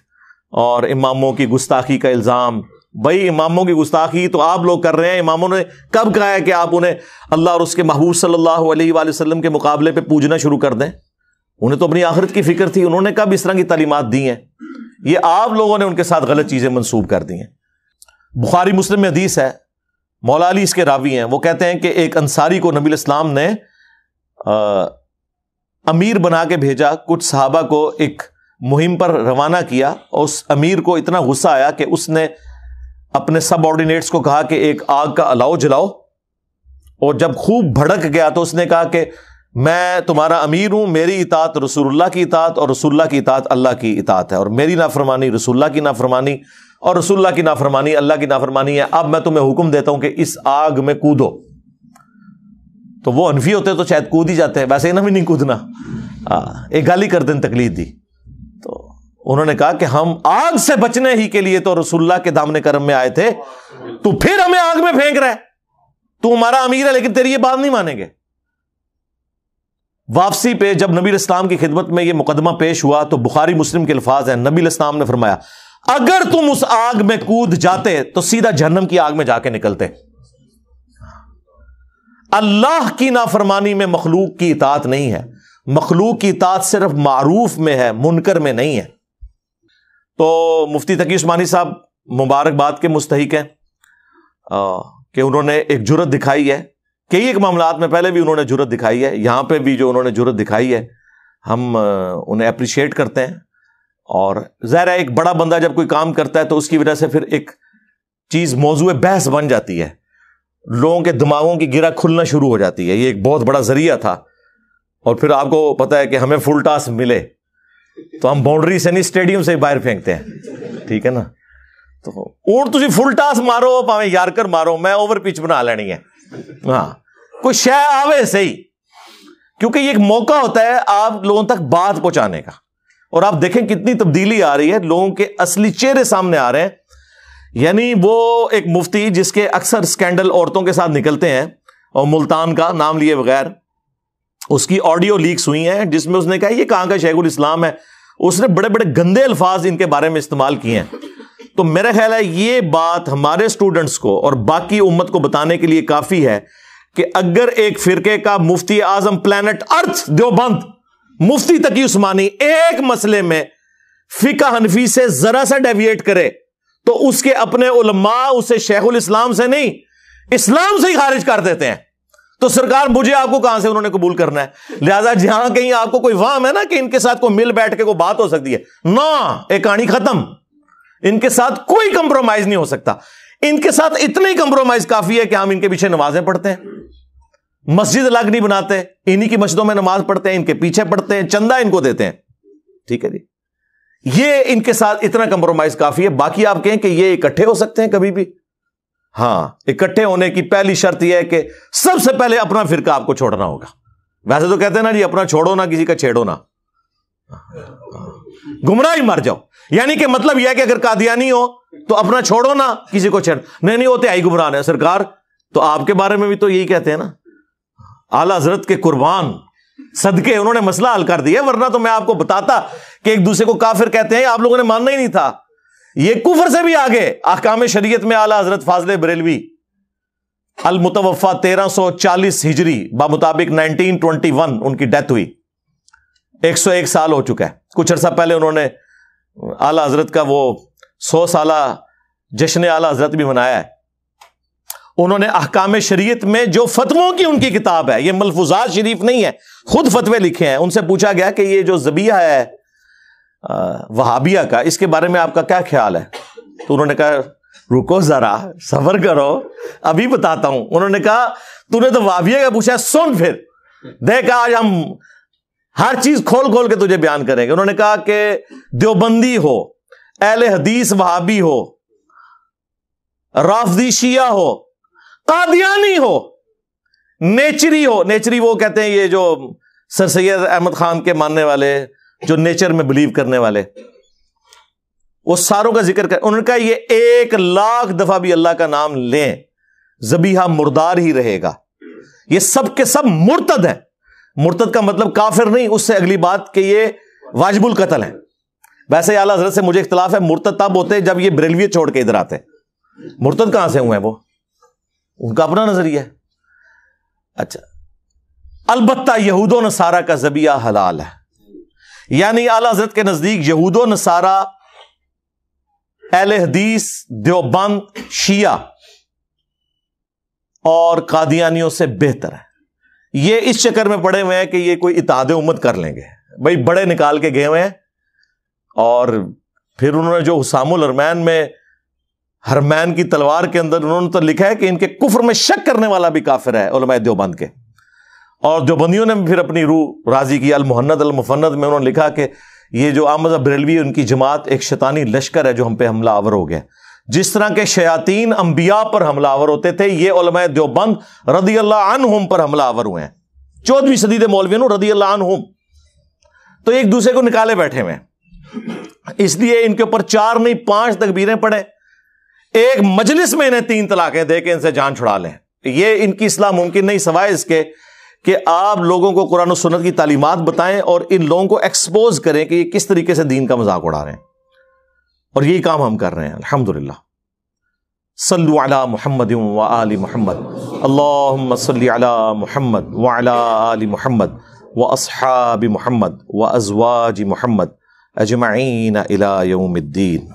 اور اماموں کی گستاخی کا الزام. بھائی اماموں کی گستاخی تو آپ لوگ کر رہے ہیں. اماموں نے کب کہا ہے کہ آپ انہیں اللہ اور اس کے محبوب صلی اللہ علیہ وآلہ وسلم کے مقابلے پہ پوجنا شروع کر دیں؟ انہیں تو اپنی آخرت کی فکر تھی. انہوں نے کب اس طرح کی تعلیمات دی ہیں؟ یہ آپ لوگوں نے ان کے ساتھ غلط چیزیں منسوب کر دی ہیں. بخاری مسلم میں حدیث ہے، مولا علی اس کے راوی ہیں. وہ کہتے ہیں کہ ایک انصاری کو نبی الاسلام نے امیر بنا کے بھیجا، کچھ صحابہ کو ایک مہم پر روانہ کیا، اور اس امیر کو اتنا غصہ آیا کہ اس نے اپنے سب آرڈینیٹس کو کہا کہ ایک آگ کا الاؤ جلاؤ. اور جب خوب بھڑک گیا تو اس نے کہا کہ میں تمہارا امیر ہوں، میری اطاعت رسول اللہ کی اطاعت اور رسول اللہ کی اطاعت اللہ کی اطاعت ہے، اور میری نافرمانی رسول اللہ کی نافرمانی اور رسول اللہ کی نافرمانی اللہ کی نافرمانی ہے. اب میں تمہیں حکم دیتا ہوں کہ اس آگ میں کودو. تو وہ حنفی ہوتے تو شاید کود ہی جاتے ہیں، ویسے انہیں بھی نہیں کودنا. ایک گالی کر دیں تقلید دی. تو انہوں نے کہا کہ ہم آگ سے بچنے ہی کے لیے تو رسول اللہ کے دامن کرم میں آئے تھے، تو پھر ہمیں آگ میں پھینک رہا ہے. تو ہمارا امیر ہے لیکن تیری یہ بات نہیں مانیں گے. واپسی پہ جب نبی الاسلام کی خدمت میں یہ مقدمہ پیش ہوا تو بخاری مسلم کے الفاظ ہیں، نبی الاسلام نے فرمایا اگر تم اس آگ میں کود جاتے تو سیدھا جہنم کی آگ میں جا کے نکلتے. اللہ کی نافرمانی میں مخلوق کی اطاعت نہیں ہے. مخلوق کی اطاعت صرف معروف میں ہے، منکر میں نہیں ہے. تو مفتی تقی عثمانی صاحب مبارکباد کے مستحق ہیں کہ انہوں نے ایک جرت دکھائی ہے. کئی ایک معاملات میں پہلے بھی انہوں نے جرت دکھائی ہے، یہاں پہ بھی جو انہوں نے جرت دکھائی ہے ہم انہیں اپریشیٹ کرتے ہیں. اور ظاہر ہے ایک بڑا بندہ جب کوئی کام کرتا ہے تو اس کی وجہ سے پھر ایک چیز موضوع بحث بن جاتی ہے، لوگوں کے دماغوں کی گرہ کھلنا شروع ہو جاتی ہے. یہ ایک بہت بڑا ذریعہ تھا. اور پھر آپ کو پتا ہے کہ ہمیں فل ٹاس ملے تو ہم باؤنڈری سے نہیں اسٹیڈیم سے باہر پھینکتے ہیں، ٹھیک ہے نا. تو اونٹ تجھے فل ٹاس مارو پاویں یارکر مارو، میں اوور پچ بنا لینی ہے. ہاں کوئی شے آوے صحیح، کیونکہ یہ ایک موقع ہوتا ہے آپ لوگوں تک بات پہنچانے کا. اور آپ دیکھیں کتنی تبدیلی آ رہی ہے، لوگوں کے اصلی چہرے سامنے آ رہے ہیں. یعنی وہ ایک مفتی جس کے اکثر سکینڈل عورتوں کے ساتھ نکلتے ہیں، اور ملتان کا نام لیے بغیر، اس کی آڈیو لیکس ہوئی ہیں جس میں اس نے کہا یہ کہاں کا شیخ الاسلام ہے. اس نے بڑے بڑے گندے الفاظ ان کے بارے میں استعمال کیے ہیں. تو میرا خیال ہے یہ بات ہمارے اسٹوڈنٹس کو اور باقی امت کو بتانے کے لیے کافی ہے کہ اگر ایک فرقے کا مفتی اعظم پلانٹ ارتھ دیوبند مفتی تقی عثمانی ایک مسئلے میں فقہ حنفی سے ذرا سا ڈیویٹ کرے تو اس کے اپنے علماء اسے شیخ الاسلام سے نہیں اسلام سے ہی خارج کر دیتے ہیں. تو سرکار مجھے آپ کو کہاں سے انہوں نے قبول کرنا ہے؟ لہذا جہاں کہیں آپ کو کوئی وہم ہے نا کہ ان کے ساتھ کوئی مل بیٹھ کے کوئی بات ہو سکتی ہے، نا، ایک کہانی ختم. ان کے ساتھ کوئی کمپرومائز نہیں ہو سکتا. ان کے ساتھ اتنا ہی کمپرومائز کافی ہے کہ ہم ان کے پیچھے نمازیں پڑھتے ہیں، مسجد الگ نہیں بناتے، انہی کی مسجدوں میں نماز پڑھتے ہیں، ان کے پیچھے پڑھتے ہیں، چندہ ان کو دیتے ہیں. ٹھیک ہے جی، یہ ان کے ساتھ اتنا کمپرومائز کافی ہے. باقی آپ کہیں کہ یہ اکٹھے ہو سکتے ہیں کبھی بھی؟ ہاں، اکٹھے ہونے کی پہلی شرط یہ ہے کہ سب سے پہلے اپنا فرقہ آپ کو چھوڑنا ہوگا. ویسے تو کہتے ہیں نا جی اپنا چھوڑو نہ کسی کا چھیڑو نہ، گمراہ ہی مر جاؤ. یعنی کہ مطلب یہ ہے کہ اگر قادیانی ہو تو اپنا چھوڑو نہ کسی کو چھیڑ. نہیں ہوتے آئی گمراہ ہے سرکار. تو آپ کے بارے میں بھی تو یہی کہتے ہیں نا، اعلی حضرت کے قربان صدقے انہوں نے مسئلہ حل کر دیا، ورنہ تو میں آپ کو بتاتا کہ ایک دوسرے کو کافر کہتے ہیں، آپ لوگوں نے ماننا ہی نہیں تھا. یہ کفر سے بھی آگے احکام شریعت میں اعلی حضرت فاضل بریلوی المتوفا 1340 ہجری بمطابق 1921 ان کی ڈیتھ ہوئی. 101 سال ہو چکا ہے. کچھ عرصہ پہلے انہوں نے اعلی حضرت کا وہ 100 سالہ جشن اعلی حضرت بھی منایا ہے. انہوں نے احکام شریعت میں جو فتووں کی ان کی کتاب ہے، یہ ملفوظات شریف نہیں ہے، خود فتوے لکھے ہیں. ان سے پوچھا گیا کہ یہ جو ذبیحہ ہے وہابیہ کا، اس کے بارے میں آپ کا کیا خیال ہے؟ تو انہوں نے کہا رکو ذرا صبر کرو ابھی بتاتا ہوں. انہوں نے کہا تو نے تو وہابیہ کا پوچھا، سن پھر دیکھ آج ہم ہر چیز کھول کھول کے تجھے بیان کریں گے. انہوں نے کہا کہ دیوبندی ہو، اہل حدیث وہابی ہو، رافضی شیعہ ہو، قادیانی ہو، نیچری ہو. نیچری وہ کہتے ہیں یہ جو سر سید احمد خان کے ماننے والے، جو نیچر میں بلیو کرنے والے، وہ ساروں کا ذکر کر. انہوں نے کہا یہ 1,00,000 دفعہ بھی اللہ کا نام لیں ذبیحہ مردار ہی رہے گا. یہ سب کے سب مرتد ہیں. مرتد کا مطلب کافر نہیں، اس سے اگلی بات کہ یہ واجب القتل ہیں. ویسے اعلیٰ حضرت سے مجھے اختلاف ہے، مرتد تب ہوتے جب یہ بریلوی چھوڑ کے ادھر آتے. مرتد کہاں سے ہوئے ہیں؟ وہ ان کا اپنا نظریہ ہے. اچھا، البتہ یہود و نصارہ کا ذبیحہ حلال ہے. یعنی اعلیٰ حضرت کے نزدیک یہود و نصارہ، اہل حدیث، دیوبند، شیعہ اور قادیانیوں سے بہتر ہے. یہ اس چکر میں پڑے ہوئے ہیں کہ یہ کوئی اتحاد امت کر لیں گے. بھائی بڑے نکال کے گئے ہوئے ہیں، اور پھر انہوں نے جو حسام الحرمین میں حرمین کی تلوار کے اندر انہوں نے تو لکھا ہے کہ ان کے کفر میں شک کرنے والا بھی کافر ہے علماء دیوبند کے. اور دیوبندیوں نے پھر اپنی روح راضی کی المحند المفند میں انہوں نے لکھا کہ یہ جو احمد بریلوی ان کی جماعت ایک شیطانی لشکر ہے جو ہم پہ حملہ آور ہو گیا. جس طرح کے شیاطین انبیاء پر حملہ آور ہوتے تھے، یہ علماء دیوبند رضی اللہ عنہم پر حملہ آور ہوئے ہیں. 14ویں صدی کے مولویوں رضی اللہ عنہم تو ایک دوسرے کو نکالے بیٹھے ہوئے ہیں. اس لیے ان کے اوپر 4 نہیں 5 تکبیریں پڑے، ایک مجلس میں انہیں 3 طلاقیں دے کے ان سے جان چھڑا لیں. یہ ان کی اصلاح ممکن نہیں سوائے اس کے کہ آپ لوگوں کو قرآن و سنت کی تعلیمات بتائیں اور ان لوگوں کو ایکسپوز کریں کہ یہ کس طریقے سے دین کا مذاق اڑا رہے ہیں. اور یہی کام ہم کر رہے ہیں الحمدللہ. صلو علی محمد و آل محمد، اللہم صلی علی محمد وعلی آل محمد و اصحاب محمد و ازواج محمد اجمعین الی یوم الدین.